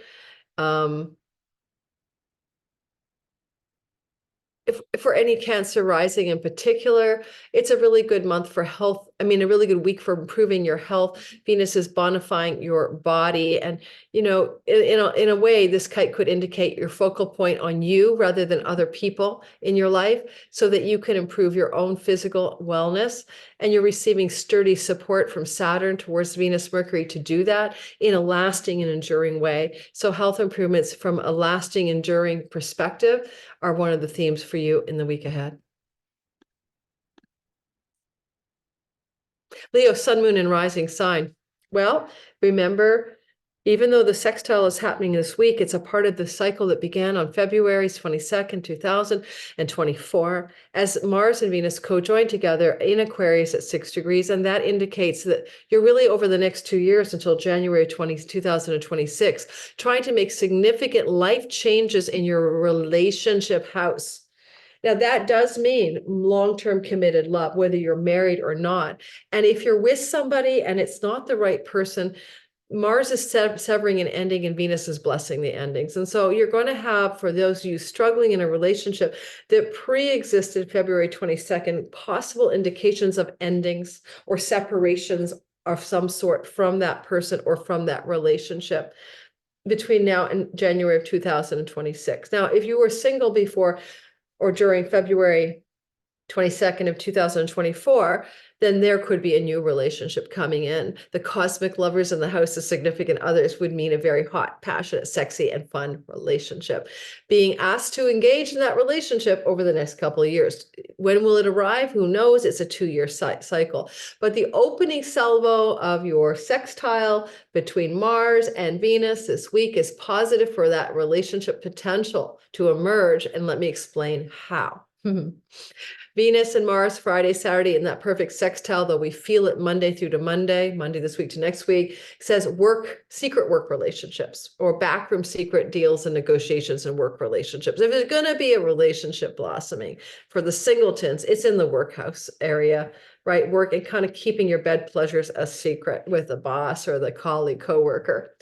If for any Cancer rising in particular, it's a really good month for health. I mean, a really good week for improving your health. Venus is bonifying your body. And, in a way, this kite could indicate your focal point on you rather than other people in your life so that you can improve your own physical wellness. And you're receiving sturdy support from Saturn towards Venus, Mercury to do that in a lasting and enduring way. So health improvements from a lasting, enduring perspective are one of the themes for you in the week ahead. Leo, sun, moon, and rising sign. Well, remember, even though the sextile is happening this week, it's a part of the cycle that began on February 22nd, 2024, as Mars and Venus co-join together in Aquarius at 6 degrees. And that indicates that you're really over the next 2 years until January 2026, trying to make significant life changes in your relationship house. Now, that does mean long-term committed love, whether you're married or not. And if you're with somebody and it's not the right person, Mars is severing and ending, and Venus is blessing the endings. And so you're going to have, for those of you struggling in a relationship that pre-existed February 22nd, possible indications of endings or separations of some sort from that person or from that relationship between now and January of 2026. Now, if you were single before or during February 22nd of 2024, then there could be a new relationship coming in. The cosmic lovers in the house of significant others would mean a very hot, passionate, sexy, and fun relationship. Being asked to engage in that relationship over the next couple of years. When will it arrive? Who knows? It's a 2-year cycle. But the opening salvo of your sextile between Mars and Venus this week is positive for that relationship potential to emerge. And let me explain how. Venus and Mars, Friday, Saturday, in that perfect sextile, though we feel it Monday through to Monday this week to next week, says secret work relationships or backroom secret deals and negotiations and work relationships. If there's going to be a relationship blossoming for the singletons, it's in the workhouse area, right? Work and kind of keeping your bed pleasures a secret with the boss or the colleague, coworker.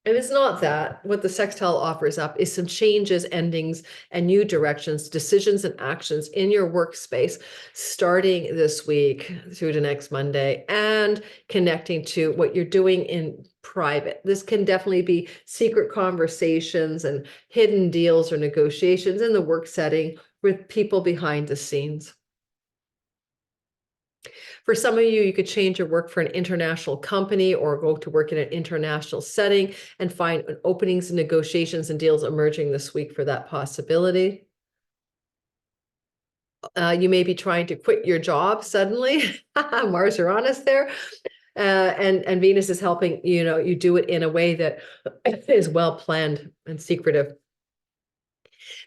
And it's not that. What the sextile offers up is some changes, endings, and new directions, decisions, and actions in your workspace starting this week through to next Monday and connecting to what you're doing in private. This can definitely be secret conversations and hidden deals or negotiations in the work setting with people behind the scenes. For some of you, you could change your work for an international company or go to work in an international setting and find openings and negotiations and deals emerging this week for that possibility. You may be trying to quit your job suddenly. Mars Uranus there. And Venus is helping, you do it in a way that is well planned and secretive.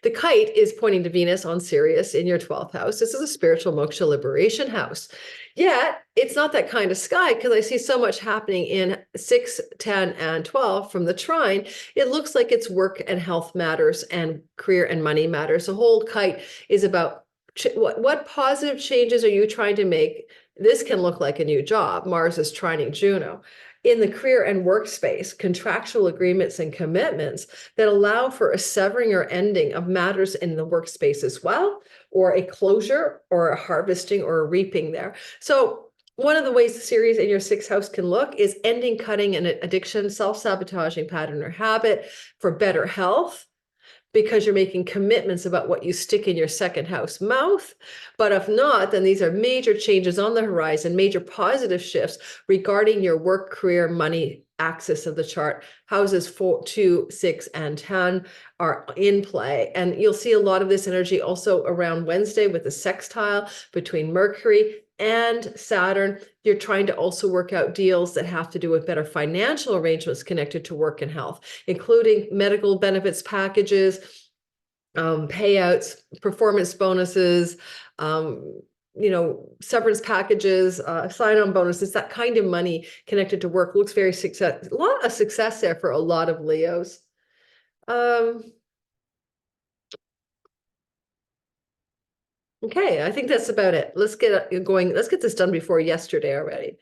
The kite is pointing to Venus on Sirius in your 12th house. This is a spiritual moksha liberation house. Yet it's not that kind of sky because I see so much happening in 6, 10, and 12 from the trine. It looks like it's work and health matters and career and money matters. The whole kite is about what positive changes are you trying to make? This can look like a new job. Mars is trining Juno. In the career and workspace, contractual agreements and commitments that allow for a severing or ending of matters in the workspace as well, or a closure or a harvesting or a reaping there. So one of the ways the series in your 6th house can look is ending, cutting an addiction, self-sabotaging pattern or habit for better health, because you're making commitments about what you stick in your 2nd house mouth. But if not, then these are major changes on the horizon, major positive shifts regarding your work, career, money axis of the chart. Houses 4, 2, 6, and 10 are in play. And you'll see a lot of this energy also around Wednesday with the sextile between Mercury and Saturn. You're trying to also work out deals that have to do with better financial arrangements connected to work and health, including medical benefits packages, payouts, performance bonuses, severance packages, sign-on bonuses, that kind of money connected to work looks very success. A lot of success there for a lot of Leos. Okay, I think that's about it. Let's get going. Let's get this done before yesterday already.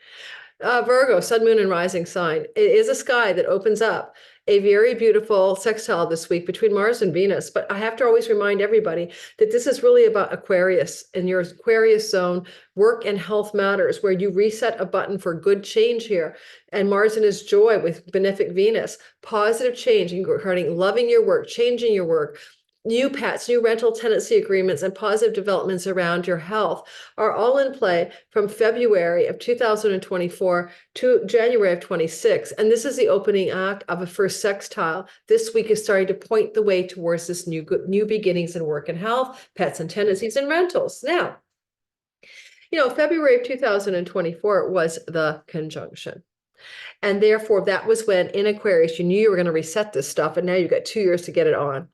Virgo, sun, moon, and rising sign. It is a sky that opens up a very beautiful sextile this week between Mars and Venus. But I have to always remind everybody that this is really about Aquarius. In your Aquarius zone, work and health matters, where you reset a button for good change here. And Mars in his joy with benefic Venus, positive change regarding loving your work, changing your work. New pets, new rental tenancy agreements, and positive developments around your health are all in play from February of 2024 to January of 26. And this is the opening act of a first sextile. This week is starting to point the way towards this new beginnings in work and health, pets and tenancies, and rentals. Now, February of 2024 was the conjunction. And therefore, that was when in Aquarius, you knew you were going to reset this stuff. And now you've got 2 years to get it on.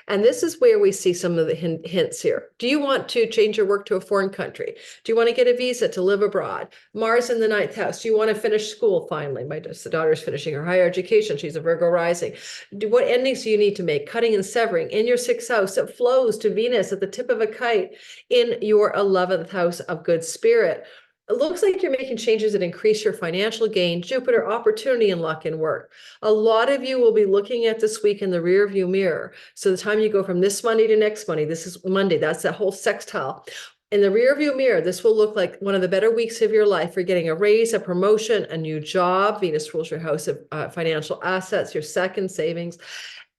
And this is where we see some of the hints here. Do you want to change your work to a foreign country? Do you want to get a visa to live abroad? Mars in the 9th house. Do you want to finish school finally? My daughter's finishing her higher education. She's a Virgo rising. What endings do you need to make? Cutting and severing in your 6th house that flows to Venus at the tip of a kite in your 11th house of good spirit. It looks like you're making changes that increase your financial gain, Jupiter, opportunity, and luck in work. A lot of you will be looking at this week in the rear view mirror. So the time you go from this Monday to next Monday, this is Monday, that's that whole sextile. In the rear view mirror, this will look like one of the better weeks of your life. You're getting a raise, a promotion, a new job. Venus rules your house of financial assets, your second savings,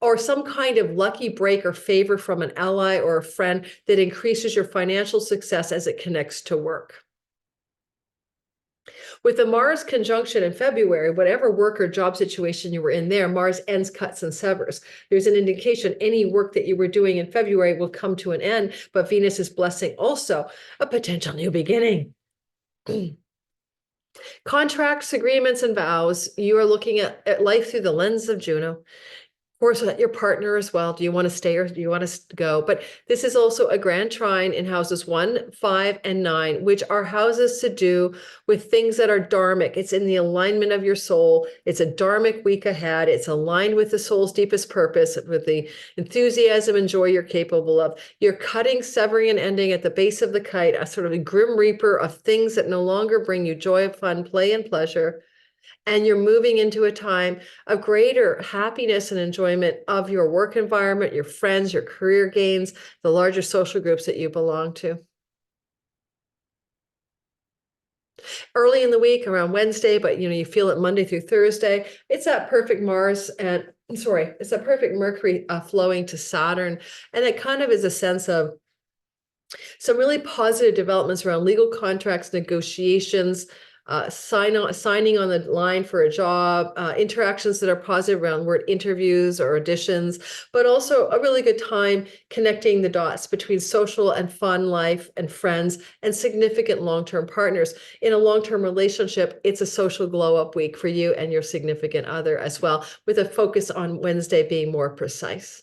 or some kind of lucky break or favor from an ally or a friend that increases your financial success as it connects to work. With the Mars conjunction in February, whatever work or job situation you were in there, Mars ends, cuts, and severs. There's an indication any work that you were doing in February will come to an end, but Venus is blessing also a potential new beginning. Contracts, agreements, and vows. You are looking at life through the lens of Juno. Of course, your partner as well. Do you want to stay or do you want to go? But this is also a grand trine in houses 1, 5, and 9, which are houses to do with things that are dharmic. It's in the alignment of your soul. It's a dharmic week ahead. It's aligned with the soul's deepest purpose, with the enthusiasm and joy you're capable of. You're cutting, severing, and ending at the base of the kite, a sort of a grim reaper of things that no longer bring you joy, fun, play, and pleasure. And you're moving into a time of greater happiness and enjoyment of your work environment, your friends, your career gains, the larger social groups that you belong to. Early in the week, around Wednesday, but you feel it Monday through Thursday, it's that perfect it's that perfect Mercury flowing to Saturn. And it kind of is a sense of some really positive developments around legal contracts, negotiations, signing on the line for a job, interactions that are positive around word interviews or auditions, but also a really good time connecting the dots between social and fun life and friends and significant long-term partners. In a long-term relationship, it's a social glow-up week for you and your significant other as well, with a focus on Wednesday being more precise.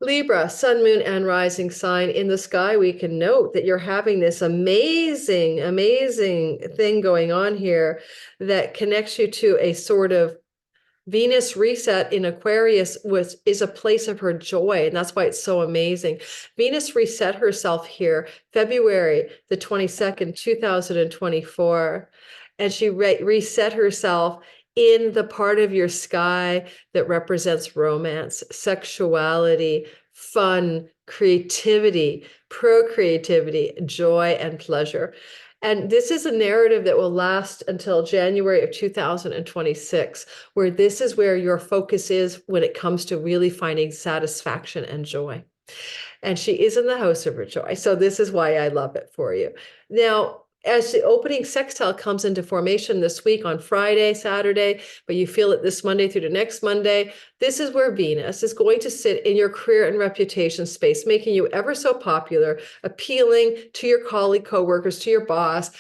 Libra, sun, moon, and rising sign in the sky, we can note that you're having this amazing, amazing thing going on here that connects you to a sort of Venus reset in Aquarius, which is a place of her joy. And that's why it's so amazing. Venus reset herself here, February the 22nd, 2024. And she reset herself in the part of your sky that represents romance, sexuality, fun, creativity, procreativity, joy, and pleasure. And this is a narrative that will last until January of 2026, where this is where your focus is when it comes to really finding satisfaction and joy. And she is in the house of her joy. So this is why I love it for you. Now, as the opening sextile comes into formation this week on Friday, Saturday, but you feel it this Monday through to next Monday, This is where Venus is going to sit in your career and reputation space, making you ever so popular, appealing to your colleague, coworkers, to your boss.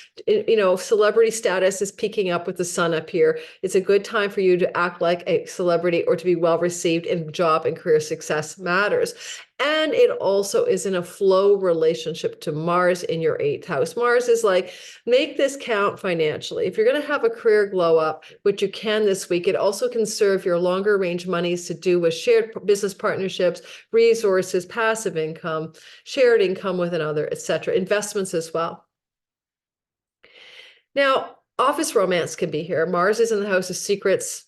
Celebrity status is peaking up with the sun up here. It's a good time for you to act like a celebrity or to be well received in job and career success matters. And it also is in a flow relationship to Mars in your 8th house. Mars is like, make this count financially. If you're going to have a career glow up, which you can this week, it also can serve your longer range monies to do with shared business partnerships, resources, passive income, shared income with another, etc. Investments as well. Now, office romance can be here. Mars is in the house of secrets,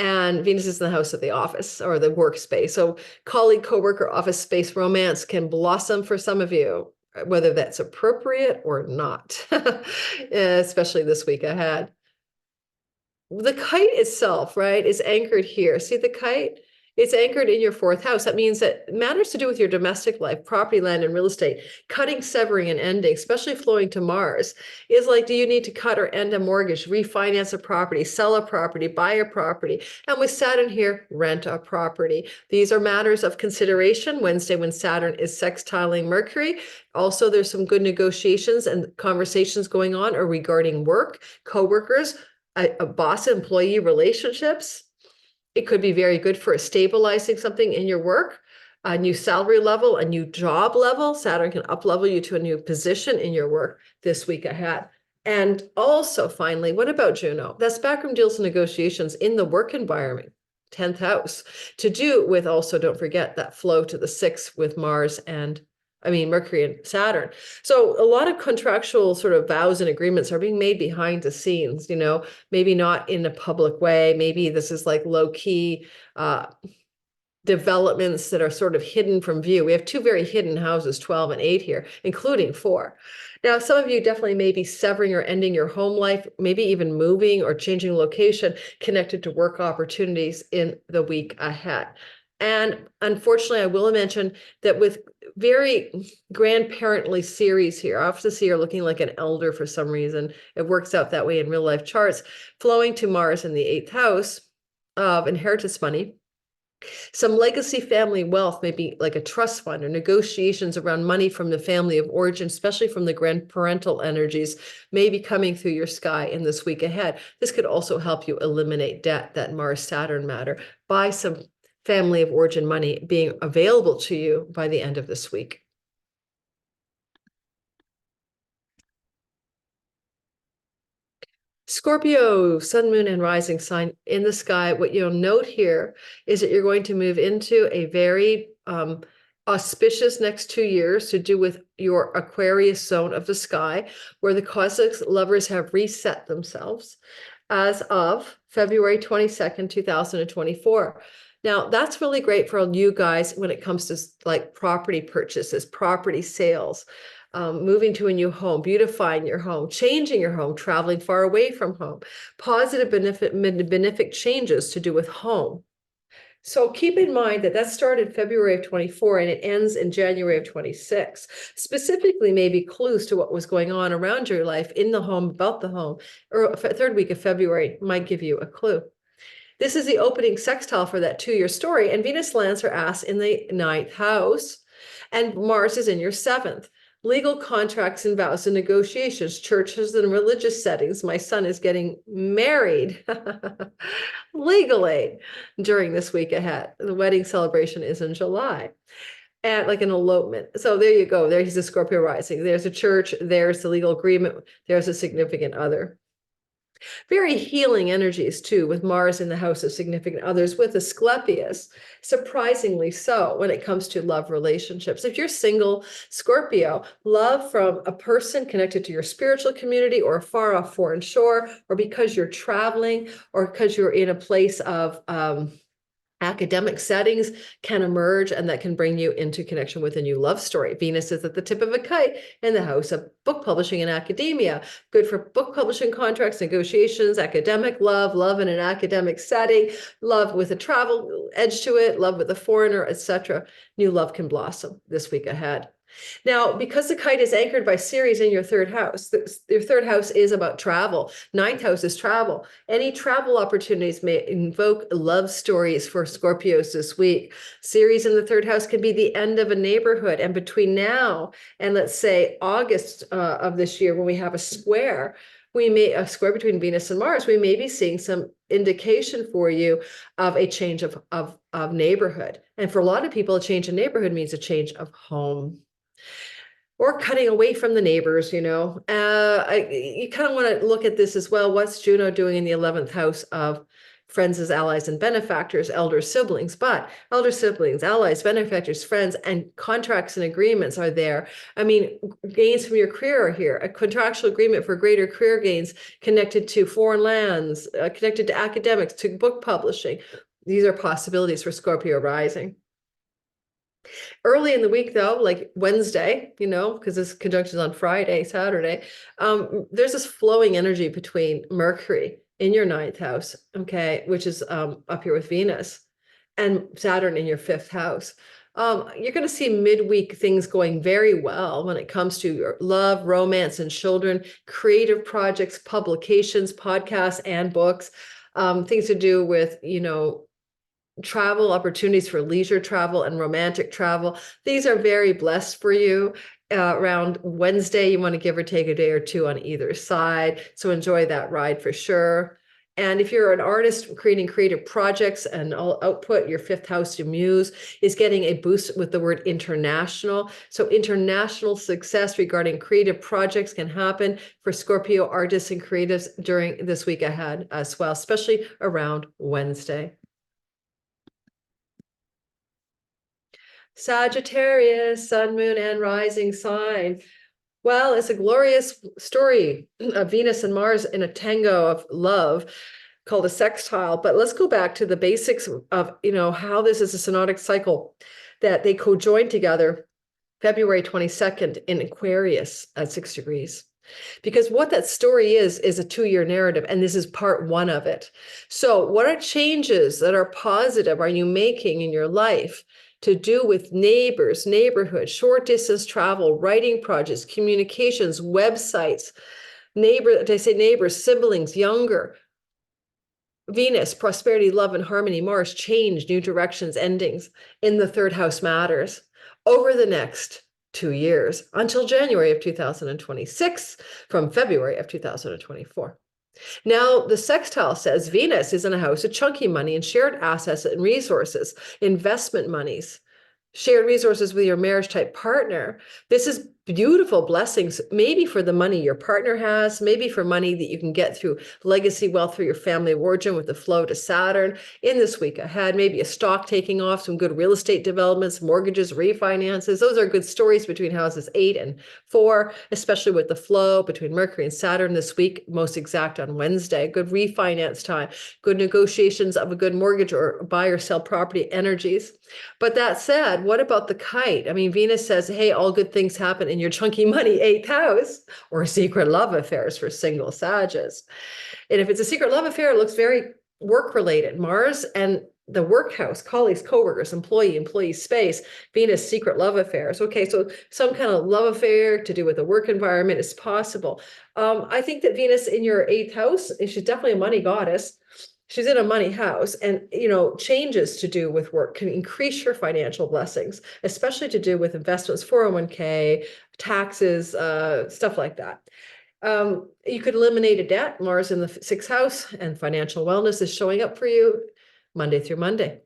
and Venus is in the house of the office or the workspace. So colleague, coworker, office space romance can blossom for some of you, whether that's appropriate or not, especially this week ahead. The kite itself, right, is anchored here. See the kite? It's anchored in your 4th house. That means that matters to do with your domestic life, property, land, and real estate, cutting, severing, and ending, especially flowing to Mars, is like, do you need to cut or end a mortgage, refinance a property, sell a property, buy a property? And with Saturn here, rent a property. These are matters of consideration. Wednesday, when Saturn is sextiling Mercury. Also, there's some good negotiations and conversations going on or regarding work, coworkers, a boss-employee relationships. It could be very good for stabilizing something in your work, a new salary level, a new job level. Saturn can up-level you to a new position in your work this week ahead. And also, finally, what about Juno? That's backroom deals and negotiations in the work environment, 10th house, to do with also, don't forget, that flow to the 6th with Mercury and Saturn. So a lot of contractual sort of vows and agreements are being made behind the scenes, maybe not in a public way. Maybe this is like low key developments that are sort of hidden from view. We have 2 very hidden houses, 12 and 8 here, including 4. Now, some of you definitely may be severing or ending your home life, maybe even moving or changing location connected to work opportunities in the week ahead. And unfortunately, I will mention that with very grandparently series here, I often see her looking like an elder for some reason. It works out that way in real life charts, flowing to Mars in the 8th house of inheritance money. Some legacy family wealth, maybe like a trust fund or negotiations around money from the family of origin, especially from the grandparental energies, may be coming through your sky in this week ahead. This could also help you eliminate debt, that Mars-Saturn matter, by some family of origin money being available to you by the end of this week. Scorpio, sun, moon, and rising sign in the sky. What you'll note here is that you're going to move into a very auspicious next 2 years to do with your Aquarius zone of the sky, where the cosmic lovers have reset themselves as of February 22nd, 2024. Now, that's really great for you guys when it comes to like property purchases, property sales, moving to a new home, beautifying your home, changing your home, traveling far away from home, positive benefic changes to do with home. So keep in mind that started February of 24 and it ends in January of 26. Specifically, maybe clues to what was going on around your life in the home, about the home, or 3rd week of February might give you a clue. This is the opening sextile for that 2-year story, and Venus lands her ass in the 9th house, and Mars is in your 7th. Legal contracts and vows and negotiations, churches and religious settings. My son is getting married legally during this week ahead. The wedding celebration is in July. And like an elopement. So there you go. There's the Scorpio rising. There's a church. There's the legal agreement. There's a significant other. Very healing energies too, with Mars in the house of significant others, with Asclepius, surprisingly so when it comes to love relationships. If you're single, Scorpio, love from a person connected to your spiritual community or a far off foreign shore, or because you're traveling, or because you're in a place of academic settings, can emerge, and that can bring you into connection with a new love story. Venus is at the tip of a kite in the house of book publishing and academia. Good for book publishing contracts, negotiations, academic love, love in an academic setting, love with a travel edge to it, love with a foreigner, etc. New love can blossom this week ahead. Now, because the kite is anchored by Sirius in your third house, your third house is about travel. Ninth house is travel. Any travel opportunities may invoke love stories for Scorpios this week. Sirius in the third house can be the end of a neighborhood. And between now and let's say August of this year, when we have a square between Venus and Mars, we may be seeing some indication for you of a change of neighborhood. And for a lot of people, a change in neighborhood means a change of home, or cutting away from the neighbors, you know. You kind of want to look at this as well. What's Juno doing in the 11th house of friends as allies and benefactors, elder siblings? But elder siblings, allies, benefactors, friends, and contracts and agreements are there. I mean, gains from your career are here. A contractual agreement for greater career gains connected to foreign lands, connected to academics, to book publishing. These are possibilities for Scorpio rising. Early in the week, though, like Wednesday, you know, because this conjunction is on Friday, Saturday, there's this flowing energy between Mercury in your ninth house, okay, which is up here with Venus, and Saturn in your fifth house. You're going to see midweek things going very well when it comes to your love, romance, and children, creative projects, publications, podcasts, and books, things to do with, you know, travel opportunities for leisure travel and romantic travel. These are very blessed for you. Around Wednesday, you want to give or take a day or two on either side. So enjoy that ride for sure. And if you're an artist creating creative projects and all output, your fifth house, your muse, is getting a boost with the word international. So international success regarding creative projects can happen for Scorpio artists and creatives during this week ahead as well, especially around Wednesday. Sagittarius, sun, moon, and rising sign. Well, it's a glorious story of Venus and Mars in a tango of love called a sextile. But let's go back to the basics of, you know, how this is a synodic cycle, that they co-join together February 22nd in Aquarius at 6 degrees. Because what that story is a 2-year narrative, and this is part one of it. So what are changes that are positive are you making in your life to do with neighbors, neighborhood, short distance travel, writing projects, communications, websites, neighbors, siblings, younger? Venus, prosperity, love, and harmony. Mars, change, new directions, endings in the third house matters over the next 2 years until January of 2026 from February of 2024. Now, the sextile says Venus is in a house of chunky money and shared assets and resources, investment monies, shared resources with your marriage type partner. This is beautiful blessings, maybe for the money your partner has, maybe for money that you can get through legacy wealth through your family of origin with the flow to Saturn in this week ahead, maybe a stock taking off, some good real estate developments, mortgages, refinances. Those are good stories between houses 8 and 4, especially with the flow between Mercury and Saturn this week, most exact on Wednesday. Good refinance time, good negotiations of a good mortgage or buy or sell property energies. But that said, what about the kite? I mean, Venus says, hey, all good things happen in your chunky money 8th house, or secret love affairs for single Sages. And if it's a secret love affair, it looks very work related. Mars and the work house, colleagues, coworkers, employee space, Venus, secret love affairs. Okay, so some kind of love affair to do with the work environment is possible. I think that Venus in your 8th house, she's definitely a money goddess. She's in a money house, and, you know, changes to do with work can increase your financial blessings, especially to do with investments, 401k, taxes, stuff like that. You could eliminate a debt. Mars in the 6th house, and financial wellness is showing up for you Monday through Monday.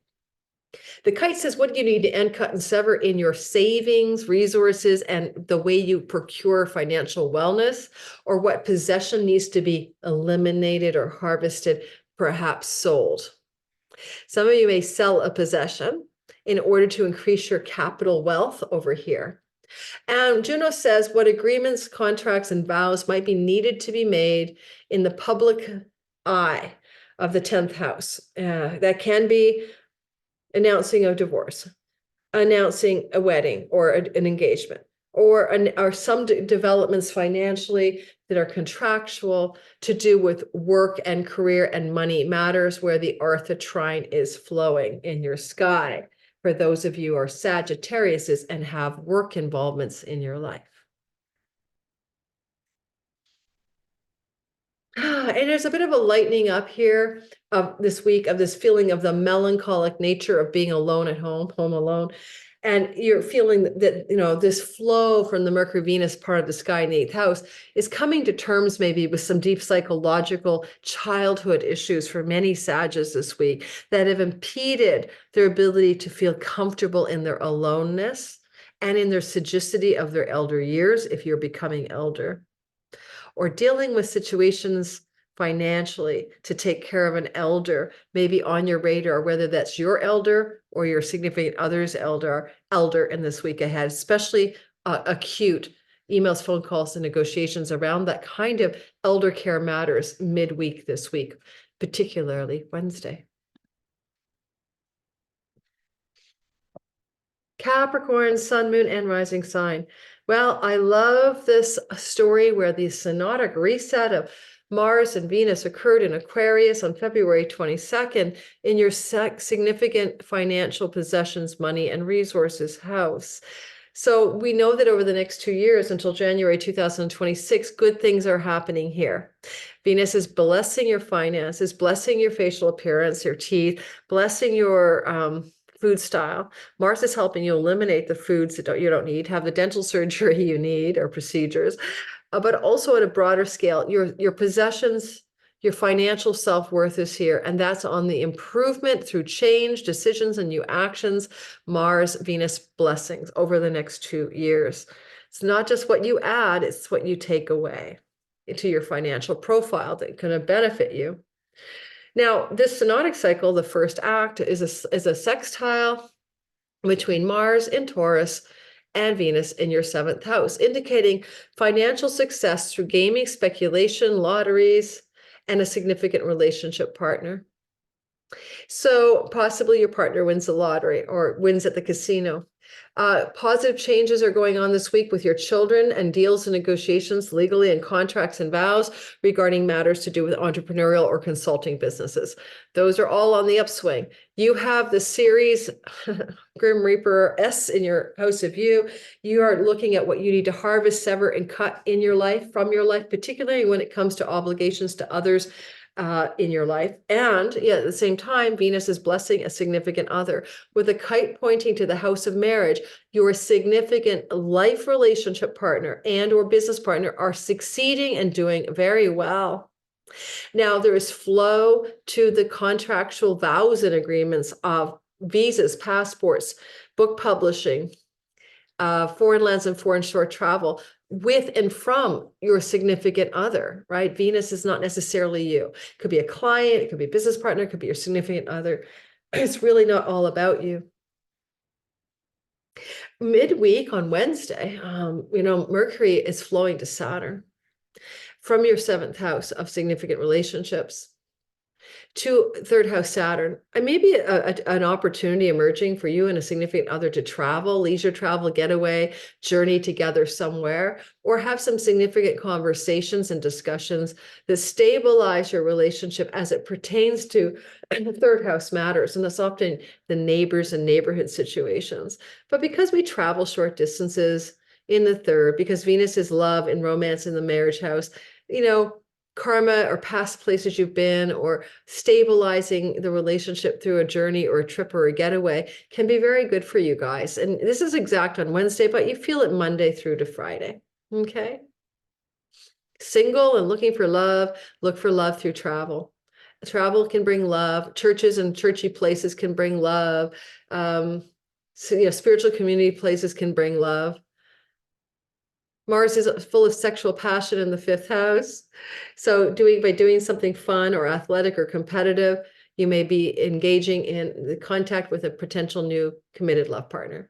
The kite says, what do you need to end, cut, and sever in your savings, resources, and the way you procure financial wellness, or what possession needs to be eliminated or harvested, perhaps sold. Some of you may sell a possession in order to increase your capital wealth over here. And Juno says what agreements, contracts, and vows might be needed to be made in the public eye of the 10th house. That can be announcing a divorce, announcing a wedding or an engagement, or some developments financially that are contractual to do with work and career and money matters, where the Artha trine is flowing in your sky. for those of you who are Sagittariuses and have work involvements in your life. And there's a bit of a lightening up here of this week of this feeling of the melancholic nature of being alone at home alone. And you're feeling that, you know, this flow from the Mercury Venus part of the sky in the 8th house is coming to terms maybe with some deep psychological childhood issues for many Sagittarius this week that have impeded their ability to feel comfortable in their aloneness and in their sagacity of their elder years if you're becoming elder, or dealing with situations financially to take care of an elder, maybe on your radar, whether that's your elder or your significant other's elder in this week ahead, especially acute emails, phone calls, and negotiations around that kind of elder care matters midweek this week, particularly Wednesday. Capricorn, sun, moon, and rising sign. Well, I love this story where the synodic reset of Mars and Venus occurred in Aquarius on February 22nd in your significant financial possessions, money, and resources house. So we know that over the next 2 years until January 2026, good things are happening here. Venus is blessing your finances, blessing your facial appearance, your teeth, blessing your food style. Mars is helping you eliminate the foods that you don't need, have the dental surgery you need or procedures, but also at a broader scale, your possessions, your financial self-worth is here, and that's on the improvement through change, decisions, and new actions, Mars, Venus blessings over the next 2 years. It's not just what you add, it's what you take away into your financial profile that can benefit you. Now, this synodic cycle, the first act, is a sextile between Mars in Taurus and Venus in your 7th house, indicating financial success through gaming, speculation, lotteries, and a significant relationship partner. So possibly your partner wins the lottery or wins at the casino. Positive changes are going on this week with your children and deals and negotiations legally and contracts and vows regarding matters to do with entrepreneurial or consulting businesses. Those are all on the upswing. You have the Ceres Grim Reaper S in your house of you. You are looking at what you need to harvest, sever, and cut in your life, from your life, particularly when it comes to obligations to others in your life. And yeah, at the same time, Venus is blessing a significant other. With a kite pointing to the house of marriage, your significant life relationship partner and or business partner are succeeding and doing very well. Now, there is flow to the contractual vows and agreements of visas, passports, book publishing, foreign lands and foreign shore travel with and from your significant other, right? Venus is not necessarily you. It could be a client, it could be a business partner, it could be your significant other. It's really not all about you. Midweek on Wednesday, Mercury is flowing to Saturn from your 7th house of significant relationships to 3rd house Saturn. And maybe an opportunity emerging for you and a significant other to travel, leisure travel, getaway, journey together somewhere, or have some significant conversations and discussions that stabilize your relationship as it pertains to the 3rd house matters. And that's often the neighbors and neighborhood situations. But because we travel short distances in the 3rd, because Venus is love and romance in the marriage house, karma or past places you've been, or stabilizing the relationship through a journey or a trip or a getaway can be very good for you guys. And this is exact on Wednesday, but you feel it Monday through to Friday. Okay. Single and looking for love, look for love through travel. Travel can bring love. Churches and churchy places can bring love. Spiritual community places can bring love. Mars is full of sexual passion in the 5th house. So by doing something fun or athletic or competitive, you may be engaging in the contact with a potential new committed love partner.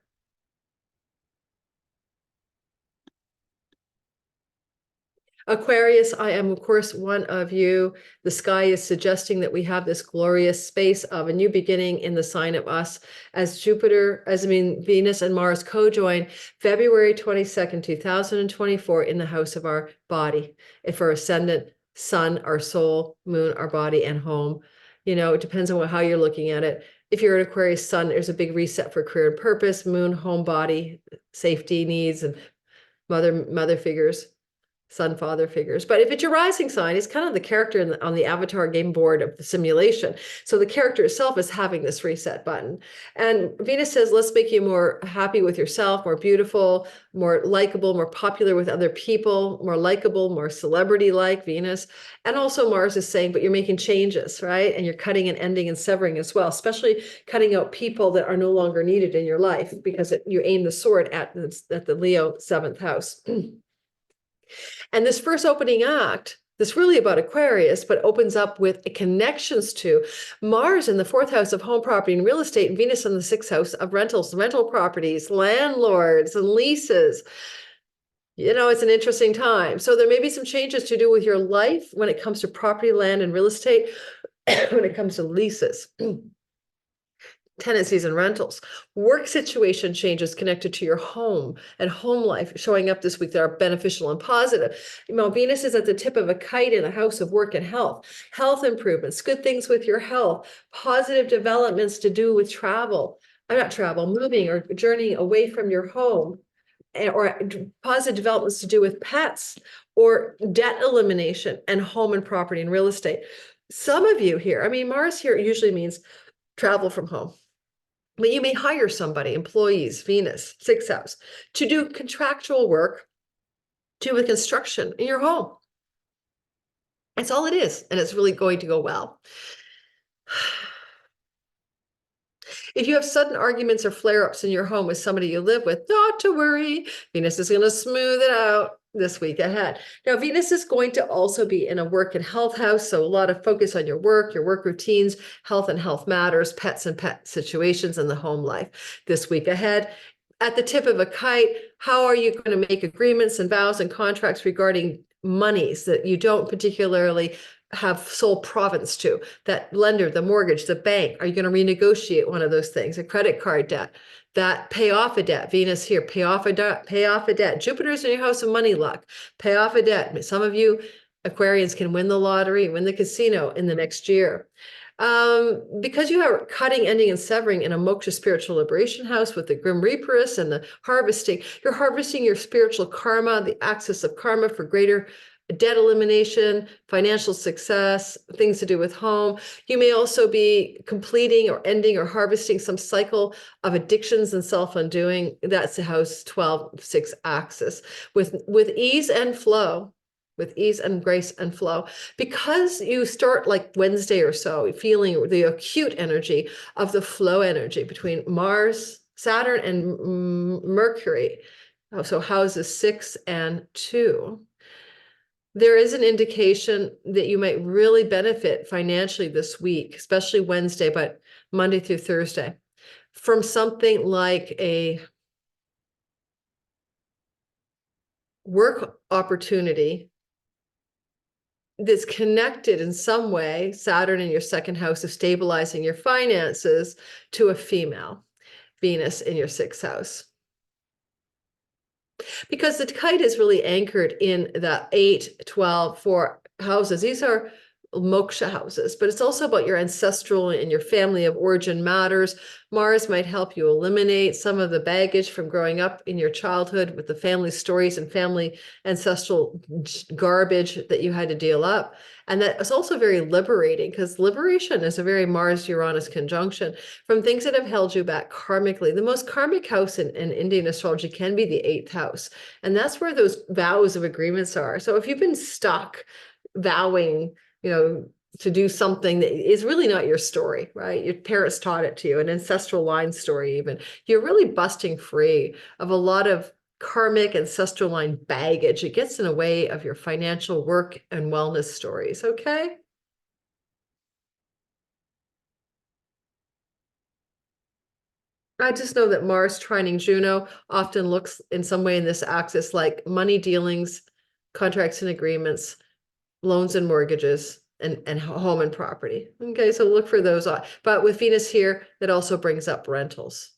Aquarius, I am, of course, one of you. The sky is suggesting that we have this glorious space of a new beginning in the sign of us as Venus and Mars co-join February 22nd, 2024 in the house of our body. If our ascendant, sun, our soul, moon, our body, and home. It depends on how you're looking at it. If you're an Aquarius sun, there's a big reset for career and purpose, moon, home, body, safety needs, and mother figures, son, father figures. But if it's your rising sign, it's kind of the character on the avatar game board of the simulation. So the character itself is having this reset button. And Venus says, let's make you more happy with yourself, more beautiful, more likable, more popular with other people, more likable, more celebrity-like, Venus. And also Mars is saying, but you're making changes, right? And you're cutting and ending and severing as well, especially cutting out people that are no longer needed in your life, because you aim the sword at the Leo 7th house. And this first opening act, that's really about Aquarius, but opens up with connections to Mars in the 4th house of home property and real estate, and Venus in the 6th house of rentals, rental properties, landlords, and leases. You know, it's an interesting time. So there may be some changes to do with your life when it comes to property, land, and real estate, when it comes to leases. Tenancies and rentals. Work situation changes connected to your home and home life showing up this week that are beneficial and positive. You know, Venus is at the tip of a kite in the house of work and health. Health improvements, good things with your health, positive developments to do with travel. Not travel, moving or journeying away from your home, or positive developments to do with pets or debt elimination and home and property and real estate. Some of you here, I mean, Mars here usually means travel from home. But you may hire somebody, employees, Venus, 6th house, to do contractual work, to do with construction in your home. That's all it is. And it's really going to go well. If you have sudden arguments or flare-ups in your home with somebody you live with, not to worry. Venus is going to smooth it out this week ahead. Now, Venus is going to also be in a work and health house, so a lot of focus on your work routines, health and health matters, pets and pet situations, and the home life this week ahead. At the tip of a kite, how are you going to make agreements and vows and contracts regarding monies that you don't particularly have sole province to? That lender, the mortgage, the bank, are you going to renegotiate one of those things? A credit card debt, that pay off a debt. Venus here, pay off a debt. Jupiter's in your house of money luck. Pay off a debt. Some of you Aquarians can win the lottery, win the casino in the next year. Because you are cutting, ending, and severing in a moksha spiritual liberation house with the Grim Reaperess and the harvesting, you're harvesting your spiritual karma, the axis of karma for greater debt elimination, financial success, things to do with home. You may also be completing or ending or harvesting some cycle of addictions and self-undoing. That's the house 12-6 axis with ease and flow. With ease and grace and flow, because you start like Wednesday or so, feeling the acute energy of the flow energy between Mars, Saturn, and Mercury. So houses 6 and 2. There is an indication that you might really benefit financially this week, especially Wednesday, but Monday through Thursday, from something like a work opportunity that's connected in some way, Saturn in your 2nd house of stabilizing your finances, to a female, Venus in your 6th house. Because the kite is really anchored in the 8, 12, 4 houses. These are moksha houses, but it's also about your ancestral and your family of origin matters. Mars might help you eliminate some of the baggage from growing up in your childhood with the family stories and family ancestral garbage that you had to deal up. And that is also very liberating, because liberation is a very Mars-Uranus conjunction from things that have held you back karmically. The most karmic house in Indian astrology can be the 8th house. And that's where those vows of agreements are. So if you've been stuck vowing, to do something that is really not your story, right? Your parents taught it to you, an ancestral line story even. You're really busting free of a lot of karmic ancestral line baggage. It gets in the way of your financial work and wellness stories, okay? I just know that Mars trining Juno often looks in some way in this axis like money dealings, contracts and agreements, loans and mortgages, and home and property. Okay, so look for those. But with Venus here, that also brings up rentals.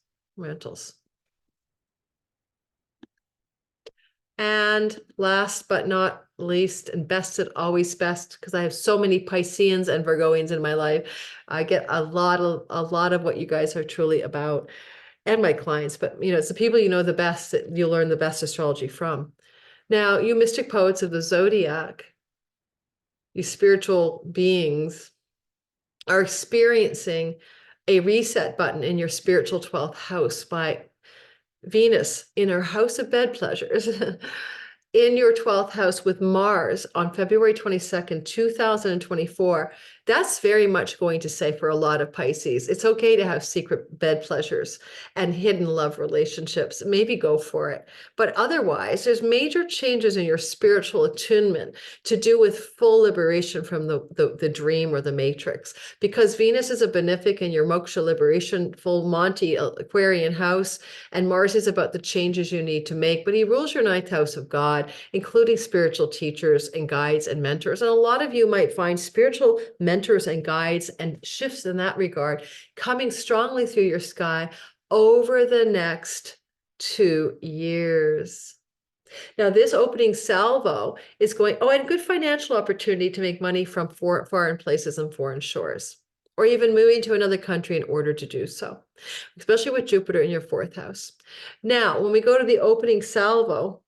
And last but not least, and best at always best, because I have so many Pisceans and Virgoians in my life, I get a lot of what you guys are truly about, and my clients. But it's the people you know the best that you'll learn the best astrology from. Now, you mystic poets of the zodiac, you spiritual beings, are experiencing a reset button in your spiritual 12th house by Venus in her house of bed pleasures in your 12th house with Mars on February 22nd, 2024. That's very much going to say for a lot of Pisces, it's okay to have secret bed pleasures and hidden love relationships. Maybe go for it. But otherwise, there's major changes in your spiritual attunement to do with full liberation from the dream or the matrix. Because Venus is a benefic in your moksha liberation, full Monty Aquarian house, and Mars is about the changes you need to make. But he rules your ninth house of God, including spiritual teachers and guides and mentors. And a lot of you might find spiritual mentors and guides and shifts in that regard coming strongly through your sky over the next 2 years. Now, this opening salvo is going, and good financial opportunity to make money from foreign places and foreign shores, or even moving to another country in order to do so, especially with Jupiter in your 4th house. Now, when we go to the opening salvo,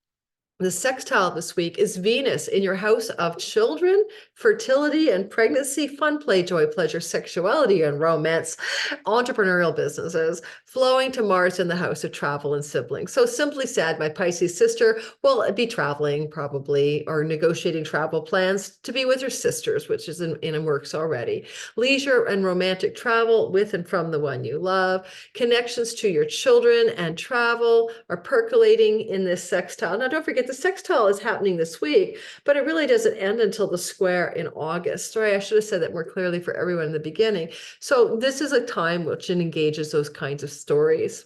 the sextile this week is Venus in your house of children, fertility and pregnancy, fun, play, joy, pleasure, sexuality and romance, entrepreneurial businesses, flowing to Mars in the house of travel and siblings. So simply said, my Pisces sister will be traveling probably, or negotiating travel plans to be with her sisters, which is in works already. Leisure and romantic travel with and from the one you love. Connections to your children and travel are percolating in this sextile. Now, don't forget, the sextile is happening this week, but it really doesn't end until the square in August. Sorry, I should have said that more clearly for everyone in the beginning. So this is a time which engages those kinds of stories.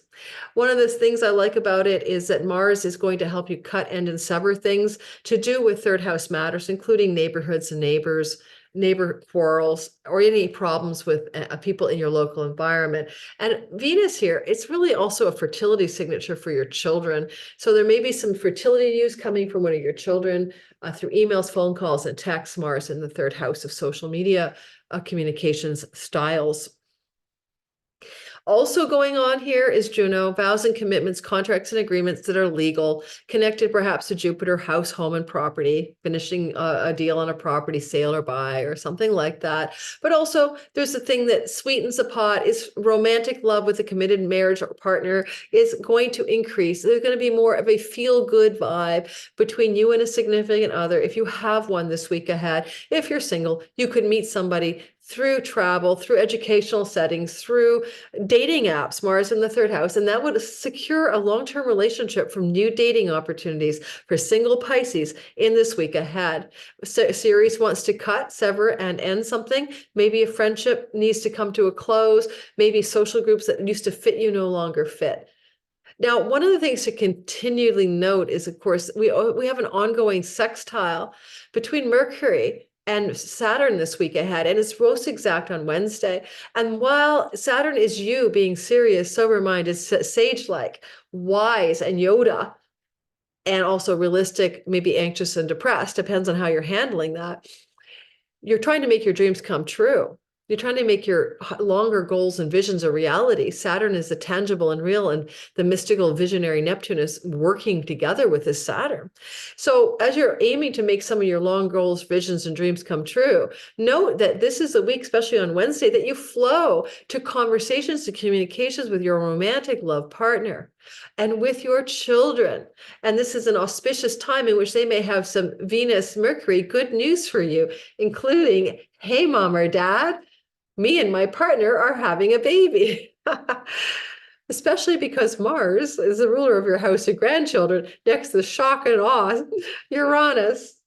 One of the things I like about it is that Mars is going to help you cut, end, and sever things to do with third house matters, including neighborhoods and neighbors, neighbor quarrels, or any problems with people in your local environment. And Venus here, it's really also a fertility signature for your children. So there may be some fertility news coming from one of your children through emails, phone calls, and texts. Mars in the 3rd house of social media communications styles. Also going on here is Juno, vows and commitments, contracts and agreements that are legal, connected perhaps to Jupiter, house, home, and property, finishing a deal on a property sale or buy or something like that. But also there's the thing that sweetens the pot is romantic love with a committed marriage or partner is going to increase. There's going to be more of a feel-good vibe between you and a significant other. If you have one this week ahead, if you're single, you could meet somebody through travel, through educational settings, through dating apps, Mars in the 3rd house, and that would secure a long-term relationship from new dating opportunities for single Pisces in this week ahead. Sirius wants to cut, sever, and end something. Maybe a friendship needs to come to a close. Maybe social groups that used to fit you no longer fit. Now, one of the things to continually note is, of course, we have an ongoing sextile between Mercury and Saturn this week ahead, and it's most exact on Wednesday. And while Saturn is you being serious, sober-minded, sage-like, wise, and Yoda, and also realistic, maybe anxious and depressed, depends on how you're handling that, you're trying to make your dreams come true. You're trying to make your longer goals and visions a reality. Saturn is the tangible and real, and the mystical visionary Neptune is working together with this Saturn. So as you're aiming to make some of your long goals, visions, and dreams come true, note that this is a week, especially on Wednesday, that you flow to conversations, to communications with your romantic love partner and with your children. And this is an auspicious time in which they may have some Venus, Mercury, good news for you, including, hey, mom or dad, me and my partner are having a baby. Especially because Mars is the ruler of your house of grandchildren, next to the shock and awe, Uranus.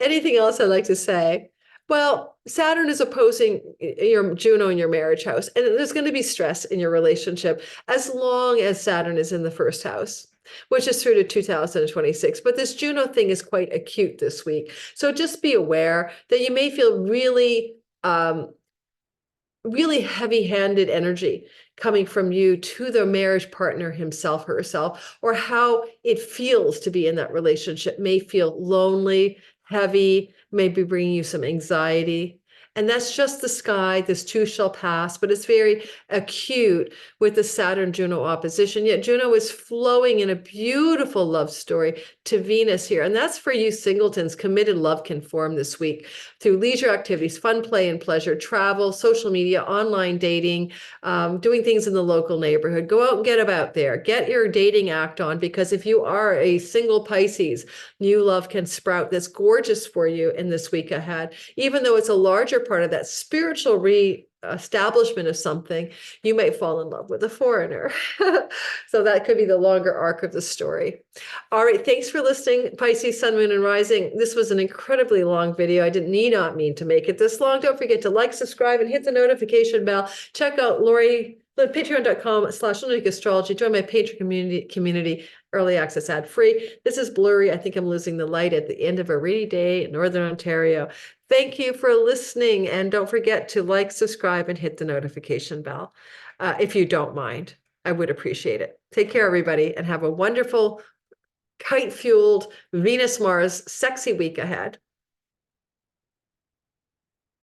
Anything else I'd like to say? Well, Saturn is opposing your Juno in your marriage house, and there's going to be stress in your relationship as long as Saturn is in the 1st house, which is through to 2026. But this Juno thing is quite acute this week. So just be aware that you may feel really heavy-handed energy coming from you to the marriage partner himself, herself, or how it feels to be in that relationship may feel lonely, heavy, maybe bringing you some anxiety. And that's just the sky. This too shall pass, but it's very acute with the Saturn-Juno opposition. Yet Juno is flowing in a beautiful love story to Venus here. And that's for you singletons. Committed love can form this week through leisure activities, fun, play, and pleasure, travel, social media, online dating, doing things in the local neighborhood. Go out and get about there. Get your dating act on, because if you are a single Pisces, new love can sprout that's gorgeous for you in this week ahead. Even though it's a larger part of that spiritual establishment of something, you might fall in love with a foreigner. So that could be the longer arc of the story. All right, thanks for listening, Pisces, Sun, Moon, and Rising. This was an incredibly long video. I need not mean to make it this long. Don't forget to like, subscribe, and hit the notification bell. Check out patreon.com/Synodic Astrology. Join my Patreon community, early access ad free. This is blurry. I think I'm losing the light at the end of a rainy day in Northern Ontario. Thank you for listening. And don't forget to like, subscribe, and hit the notification bell. If you don't mind, I would appreciate it. Take care, everybody, and have a wonderful kite-fueled Venus-Mars sexy week ahead.